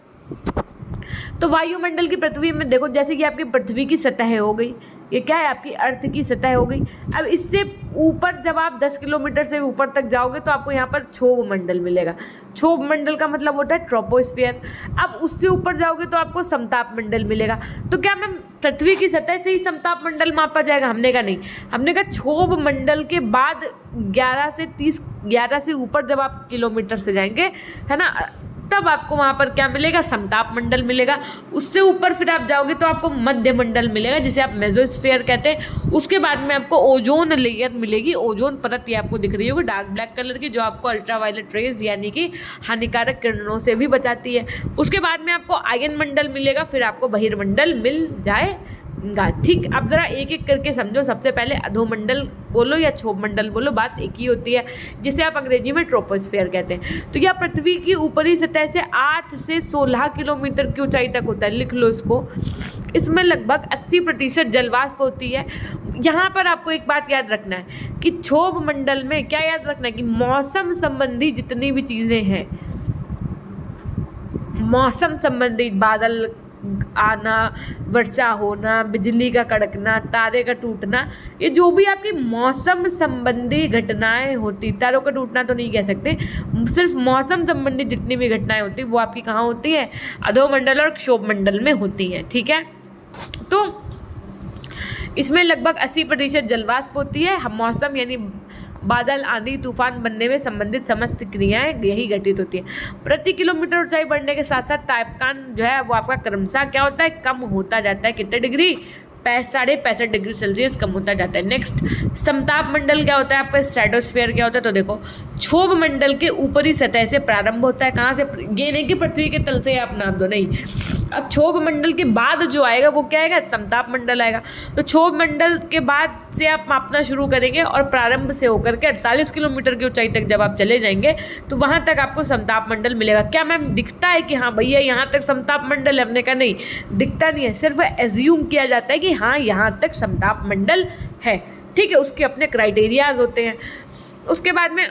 तो वायुमंडल की पृथ्वी में देखो, जैसे कि आपकी पृथ्वी की सतह हो गई, ये क्या है आपकी अर्थ की सतह हो गई। अब इससे ऊपर जब आप 10 किलोमीटर से ऊपर तक जाओगे तो आपको यहाँ पर क्षोभ मंडल मिलेगा। क्षोभ मंडल का मतलब होता है ट्रोपोस्फियर। अब उससे ऊपर जाओगे तो आपको समताप मंडल मिलेगा। तो क्या मैम पृथ्वी की सतह से ही समताप मंडल मापा जाएगा? हमने कहा नहीं, हमने कहा क्षोभ मंडल के बाद 11 से ऊपर जब आप किलोमीटर से जाएंगे, है ना, तब आपको वहाँ पर क्या मिलेगा? समताप मंडल मिलेगा। उससे ऊपर फिर आप जाओगे तो आपको मध्य मंडल मिलेगा, जिसे आप मेसोस्फीयर कहते हैं। उसके बाद में आपको ओजोन लेयर मिलेगी, ओजोन परत ये आपको दिख रही होगी डार्क ब्लैक कलर की, जो आपको अल्ट्रावायलेट रेज यानी कि हानिकारक किरणों से भी बचाती है। उसके बाद में आपको आयन मंडल मिलेगा, फिर आपको बहिर्मंडल मिल जाएगा। ठीक, अब जरा एक एक करके समझो। सबसे पहले अधोमंडल बोलो या क्षोभ मंडल बोलो, बात एक ही होती है, जिसे आप अंग्रेजी में ट्रोपोस्फियर कहते हैं। तो यह पृथ्वी की ऊपरी सतह से 8 से 16 किलोमीटर की ऊंचाई तक होता है, लिख लो इसको। इसमें लगभग 80% जलवाष्प होती है। यहाँ पर आपको एक बात याद रखना है कि क्षोभ मंडल में क्या याद रखना है कि मौसम संबंधी जितनी भी चीज़ें हैं, मौसम संबंधी, बादल आना, वर्षा होना, बिजली का कड़कना, तारे का टूटना, ये जो भी आपकी मौसम संबंधी घटनाएं होती, तारों का टूटना तो नहीं कह सकते, सिर्फ मौसम संबंधी जितनी भी घटनाएं होती वो आपकी कहाँ होती है? अधोमंडल और क्षोभ मंडल में होती हैं, ठीक है। तो इसमें लगभग 80% जलवाष्प होती है। मौसम यानी बादल, आंधी, तूफान बनने में संबंधित समस्त क्रियाएं यही घटित होती हैं। प्रति किलोमीटर ऊंचाई बढ़ने के साथ साथ तापमान जो है वो आपका क्रमशः क्या होता है? कम होता जाता है। कितने डिग्री? 65.5 डिग्री सेल्सियस कम होता जाता है। नेक्स्ट, समताप मंडल क्या होता है आपका? स्ट्रेटोस्फीयर क्या होता है? तो देखो, क्षोभ मंडल के ऊपरी सतह से प्रारंभ होता है। कहाँ से? ये नहीं कि पृथ्वी के तल से आप नाप दो, नहीं। अब क्षोभ मंडल के बाद जो आएगा वो क्या आएगा? समताप मंडल आएगा। तो क्षोभ मंडल के बाद से आप मापना शुरू करेंगे और प्रारंभ से होकर के 48 किलोमीटर की ऊंचाई तक जब आप चले जाएंगे तो वहाँ तक आपको समताप मंडल मिलेगा। क्या मैम दिखता है कि हाँ भैया यहाँ तक समताप मंडल है? हमने कहा नहीं, दिखता नहीं है, सिर्फ एज्यूम किया जाता है कि हाँ यहाँ तक समताप मंडल है, ठीक है। उसके अपने क्राइटेरियाज होते हैं। उसके बाद में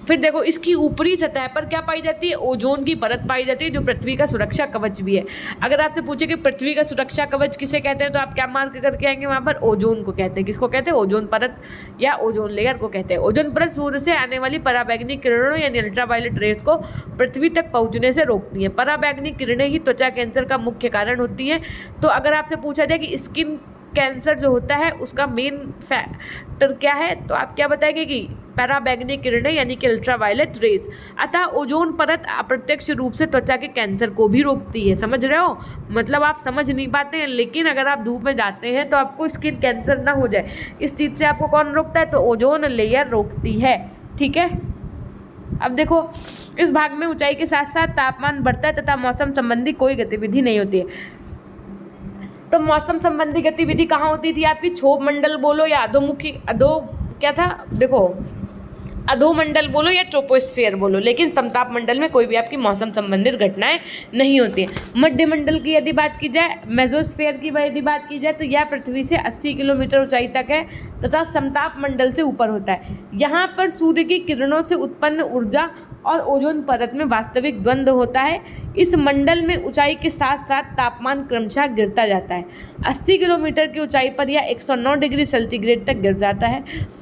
फिर देखो, इसकी ऊपरी सतह पर क्या पाई जाती है? ओजोन की परत पाई जाती है, जो पृथ्वी का सुरक्षा कवच भी है। अगर आपसे पूछे कि पृथ्वी का सुरक्षा कवच किसे कहते हैं तो आप क्या मार्क करके आएंगे? वहाँ पर ओजोन को कहते हैं। किसको कहते हैं? ओजोन परत या ओजोन लेयर को कहते हैं। ओजोन परत सूर्य से आने वाली पराबैंगनी किरणों यानी अल्ट्रावायलेट रेज को पृथ्वी तक पहुँचने से रोकती है। पराबैंगनी किरणें ही त्वचा कैंसर का मुख्य कारण होती हैं। तो अगर आपसे पूछा जाए कि स्किन कैंसर जो होता है उसका मेन फैक्टर क्या है, तो आप क्या बताएंगे कि पराबैंगनी किरणें यानी कि अल्ट्रावायलेट रेज। अतः ओजोन परत अप्रत्यक्ष रूप से त्वचा के कैंसर को भी रोकती है। समझ रहे हो? मतलब आप समझ नहीं पाते हैं, लेकिन अगर आप धूप में जाते हैं तो आपको स्किन कैंसर ना हो जाए, इस चीज़ से आपको कौन रोकता है? तो ओजोन लेयर रोकती है, ठीक है। अब देखो, इस भाग में ऊंचाई के साथ साथ तापमान बढ़ता है तथा मौसम संबंधी कोई गतिविधि नहीं होती है। तो मौसम संबंधी गतिविधि कहाँ होती थी आपकी? क्षोभ मंडल बोलो या क्या था? देखो, अधोमंडल बोलो या ट्रोपोस्फियर बोलो, लेकिन समताप मंडल में कोई भी आपकी मौसम संबंधित घटनाएं नहीं होती हैं। मध्य मंडल की यदि बात की जाए, मेसोस्फीयर की यदि बात की जाए, तो यह पृथ्वी से 80 किलोमीटर ऊंचाई तक है तथा समताप मंडल से ऊपर होता है। यहाँ पर सूर्य की किरणों से उत्पन्न ऊर्जा और ओजोन परत में वास्तविक द्वंद्व होता है। इस मंडल में ऊंचाई के साथ साथ तापमान क्रमशः गिरता जाता है। 80 किलोमीटर की ऊंचाई पर यह 109 डिग्री सेंटीग्रेड तक गिर जाता है।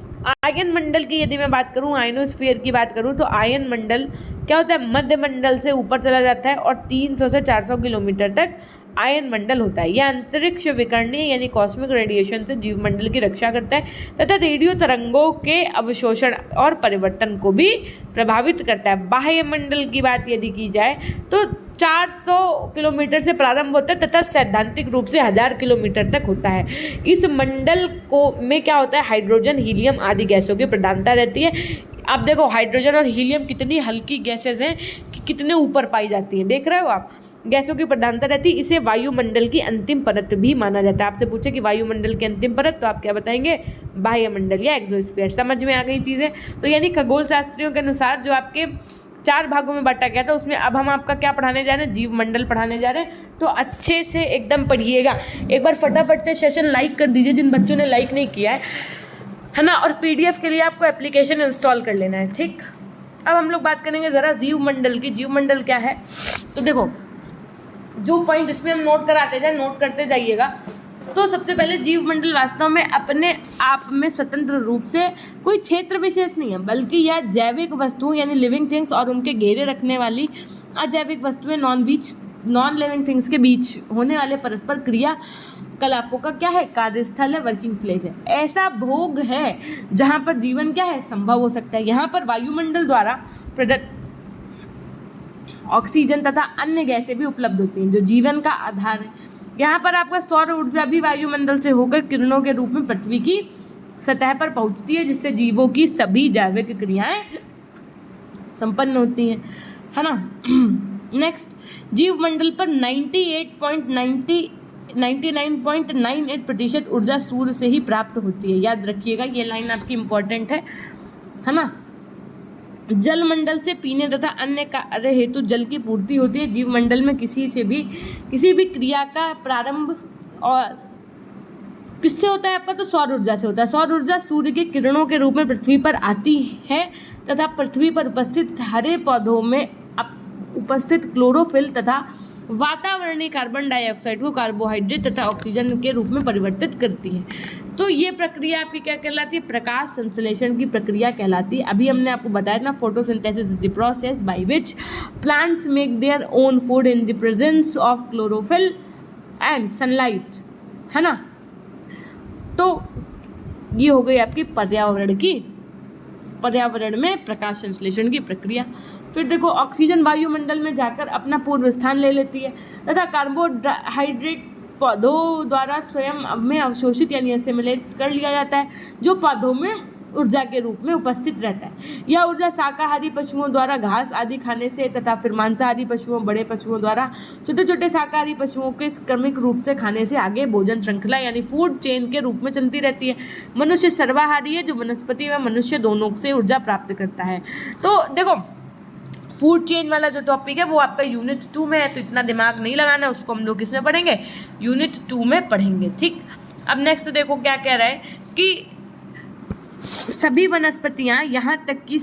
आयन मंडल की यदि मैं बात करूं, आयनोस्फीयर की बात करूं, तो आयन मंडल क्या होता है? मध्य मंडल से ऊपर चला जाता है और 300 से 400 किलोमीटर तक आयन मंडल होता है। यह अंतरिक्ष विकर्णीय यानी कॉस्मिक रेडिएशन से जीवमंडल की रक्षा करता है तथा रेडियो तरंगों के अवशोषण और परिवर्तन को भी प्रभावित करता है। बाह्य मंडल की बात यदि की जाए तो 400 किलोमीटर से प्रारंभ होता है तथा सैद्धांतिक रूप से 1000 किलोमीटर तक होता है। इस मंडल को में क्या होता है? हाइड्रोजन, हीलियम आदि गैसों की प्रधानता रहती है। अब देखो हाइड्रोजन और हीलियम कितनी हल्की गैसेस हैं कि कितने ऊपर पाई जाती हैं, देख रहे हो आप। गैसों की प्रधानता रहती है, इसे वायुमंडल की अंतिम परत भी माना जाता है। आपसे पूछे कि वायुमंडल की अंतिम परत, तो आप क्या बताएंगे, बाह्यमंडल या एक्सोस्फीयर। समझ में आ गई चीज़ें। तो यानी खगोल शास्त्रियों के अनुसार जो आपके 4 भागों में बांटा गया था, उसमें अब हम आपका क्या पढ़ाने जा रहे हैं, जीव मंडल पढ़ाने जा रहे हैं। तो अच्छे से एकदम पढ़िएगा। एक बार फटाफट से सेशन लाइक कर दीजिए जिन बच्चों ने लाइक नहीं किया है ना। और PDF के लिए आपको एप्लीकेशन इंस्टॉल कर लेना है, ठीक। अब हम लोग बात करेंगे ज़रा जीव मंडल की। जीव मंडल क्या है, तो देखो जो पॉइंट इसमें हम नोट कराते जाए, नोट करते जाइएगा। तो सबसे पहले जीव मंडल वास्तव में अपने आप में स्वतंत्र रूप से कोई क्षेत्र विशेष नहीं है, बल्कि यह जैविक वस्तुओं यानी लिविंग थिंग्स और उनके घेरे रखने वाली अजैविक वस्तुएं नॉन लिविंग थिंग्स के बीच होने वाले परस्पर क्रिया कलापों का क्या है, कार्यस्थल है, वर्किंग प्लेस है। ऐसा भोग है जहाँ पर जीवन क्या है, संभव हो सकता है। यहाँ पर वायुमंडल द्वारा प्रदत्त ऑक्सीजन तथा अन्य गैसें भी उपलब्ध होती हैं जो जीवन का आधार है। यहाँ पर आपका सौर ऊर्जा भी वायुमंडल से होकर किरणों के रूप में पृथ्वी की सतह पर पहुँचती है, जिससे जीवों की सभी जैविक क्रियाएं संपन्न होती हैं, है ना। नेक्स्ट, जीव मंडल पर 99.98% ऊर्जा सूर्य से ही प्राप्त होती है। याद रखिएगा, ये लाइन आपकी इम्पोर्टेंट है ना। जल मंडल से पीने तथा अन्य कार्य हेतु जल की पूर्ति होती है। जीव मंडल में किसी भी क्रिया का प्रारंभ और किससे होता है आपका, तो सौर ऊर्जा से होता है। सौर ऊर्जा सूर्य की किरणों के रूप में पृथ्वी पर आती है तथा पृथ्वी पर उपस्थित हरे पौधों में उपस्थित क्लोरोफिल तथा वातावरणीय कार्बन डाइऑक्साइड को कार्बोहाइड्रेट तथा ऑक्सीजन के रूप में परिवर्तित करती है। तो ये प्रक्रिया आपकी क्या कहलाती है, प्रकाश संश्लेषण की प्रक्रिया कहलाती है। अभी हमने आपको बताया ना, photosynthesis is the process by which plants make their own food in the presence of chlorophyll and sunlight, है ना। तो ये हो गई आपकी पर्यावरण में प्रकाश संश्लेषण की प्रक्रिया। फिर देखो, ऑक्सीजन वायुमंडल में जाकर अपना पूर्व स्थान ले लेती है तथा कार्बोहाइड्रेट पौधों द्वारा स्वयं में अवशोषित यानी एसिमिलेट कर लिया जाता है, जो पौधों में ऊर्जा के रूप में उपस्थित रहता है। यह ऊर्जा शाकाहारी पशुओं द्वारा घास आदि खाने से तथा फिर मांसाहारी पशुओं, बड़े पशुओं द्वारा छोटे छोटे शाकाहारी पशुओं के क्रमिक रूप से खाने से आगे भोजन श्रृंखला यानी फूड चेन के रूप में चलती रहती है। मनुष्य सर्वाहारी है, जो वनस्पति व मनुष्य दोनों से ऊर्जा प्राप्त करता है। तो देखो, फूड चेन वाला जो टॉपिक है वो आपका यूनिट 2 में है, तो इतना दिमाग नहीं लगाना है, उसको हम लोग किसमें पढ़ेंगे, यूनिट 2 में पढ़ेंगे, ठीक। अब नेक्स्ट देखो क्या कह रहा है कि सभी वनस्पतियां यहाँ तक कि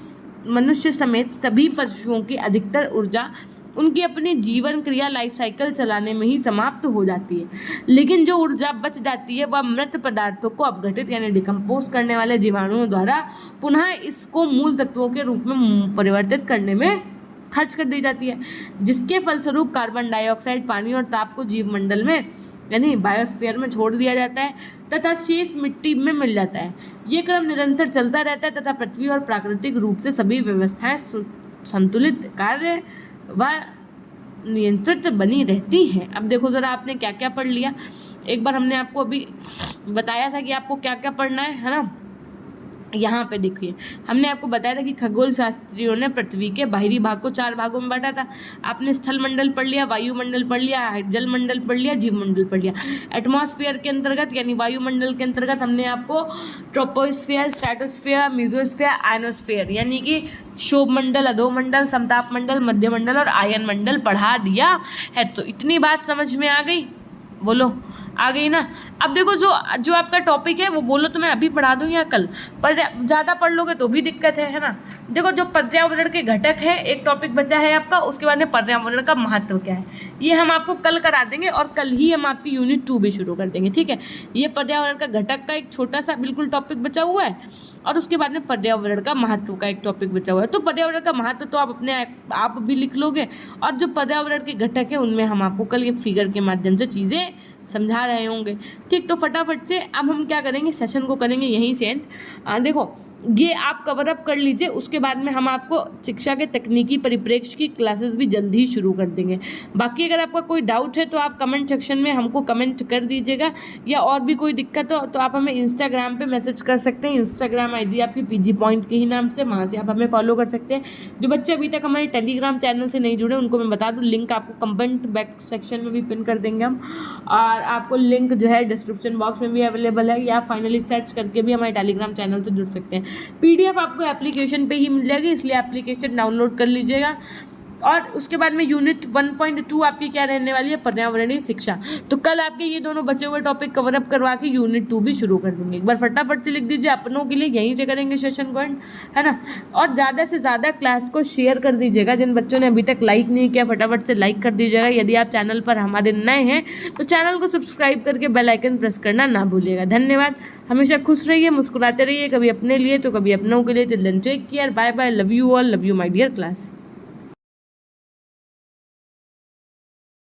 मनुष्य समेत सभी पशुओं की अधिकतर ऊर्जा उनकी अपनी जीवन क्रिया लाइफ साइकिल चलाने में ही समाप्त हो जाती है, लेकिन जो ऊर्जा बच जाती है वह मृत पदार्थों को अपघटित यानी डिकम्पोज करने वाले जीवाणुओं द्वारा पुनः इसको मूल तत्वों के रूप में परिवर्तित करने में खर्च कर दी जाती है, जिसके फलस्वरूप कार्बन डाइऑक्साइड, पानी और ताप को जीवमंडल में यानी बायोस्फीयर में छोड़ दिया जाता है तथा शेष मिट्टी में मिल जाता है। ये क्रम निरंतर चलता रहता है तथा पृथ्वी और प्राकृतिक रूप से सभी व्यवस्थाएं संतुलित, कार्य व नियंत्रित बनी रहती हैं। अब देखो ज़रा आपने क्या क्या पढ़ लिया। एक बार हमने आपको अभी बताया था कि आपको क्या क्या पढ़ना है ना। यहाँ पे देखिए, हमने आपको बताया था कि खगोल शास्त्रियों ने पृथ्वी के बाहरी भाग को 4 भागों में बांटा था। आपने स्थल मंडल पढ़ लिया, वायुमंडल पढ़ लिया, जल मंडल पढ़ लिया, जीव मंडल पढ़ लिया। एटमॉस्फेयर के अंतर्गत यानी वायुमंडल के अंतर्गत हमने आपको ट्रोपोस्फेयर, स्ट्रेटोस्फेयर, मेसोस्फेयर, आयनोस्फेयर यानी कि शोभ मंडल, अधो मंडल, समताप मंडल, मध्य मंडल और आयन मंडल पढ़ा दिया है। तो इतनी बात समझ में आ गई, बोलो आ गई ना। अब देखो जो आपका टॉपिक है वो बोलो तो मैं अभी पढ़ा दूँ या कल, पर ज़्यादा पढ़ लोगे तो भी दिक्कत है ना। देखो, जो पर्यावरण के घटक है एक टॉपिक बचा है आपका, उसके बाद में पर्यावरण का महत्व क्या है ये हम आपको कल करा देंगे और कल ही हम आपकी यूनिट 2 भी शुरू कर देंगे, ठीक है। ये पर्यावरण का घटक का एक छोटा सा बिल्कुल टॉपिक बचा हुआ है और उसके बाद में पर्यावरण का महत्व का एक टॉपिक बचा हुआ है। तो पर्यावरण का महत्व तो आप अपने आप भी लिख लोगे और जो पर्यावरण के घटक है उनमें हम आपको कल ये फिगर के माध्यम से चीज़ें समझा रहे होंगे, ठीक। तो फटाफट से अब हम क्या करेंगे, सेशन को करेंगे यहीं से एंड। देखो, ये आप कवर अप कर लीजिए। उसके बाद में हम आपको शिक्षा के तकनीकी परिप्रेक्ष्य की क्लासेस भी जल्द ही शुरू कर देंगे। बाकी अगर आपका कोई डाउट है तो आप कमेंट सेक्शन में हमको कमेंट कर दीजिएगा, या और भी कोई दिक्कत हो तो आप हमें इंस्टाग्राम पे मैसेज कर सकते हैं। इंस्टाग्राम आईडी आपकी पीजी पॉइंट के ही नाम से, वहाँ से आप हमें फॉलो कर सकते हैं। जो बच्चे अभी तक हमारे टेलीग्राम चैनल से नहीं जुड़े उनको मैं बता दूँ, लिंक आपको कमेंट बैक सेक्शन में भी पिन कर देंगे हम, और आपको लिंक जो है डिस्क्रिप्शन बॉक्स में भी अवेलेबल है, या फाइनली सर्च करके भी हमारे टेलीग्राम चैनल से जुड़ सकते हैं। पीडीएफ आपको एप्लीकेशन पे ही मिल जाएगी, इसलिए एप्लीकेशन डाउनलोड कर लीजिएगा। और उसके बाद में यूनिट 1.2 आपकी क्या रहने वाली है, पर्यावरणीय शिक्षा। तो कल आपके ये दोनों बचे हुए टॉपिक कवर अप करवा के यूनिट 2 भी शुरू कर देंगे। एक बार फटाफट से लिख दीजिए, अपनों के लिए यहीं से करेंगे सेशन को एंड, है ना। और ज़्यादा से ज़्यादा क्लास को शेयर कर दीजिएगा। जिन बच्चों ने अभी तक लाइक नहीं किया फटाफट से लाइक कर दीजिएगा। यदि आप चैनल पर हमारे नए हैं तो चैनल को सब्सक्राइब करके बेल आइकन प्रेस करना ना भूलिएगा। धन्यवाद। हमेशा खुश रहिए, मुस्कुराते रहिए, कभी अपने लिए तो कभी अपनों के लिए। Take care, bye bye, love you all, love you my dear class.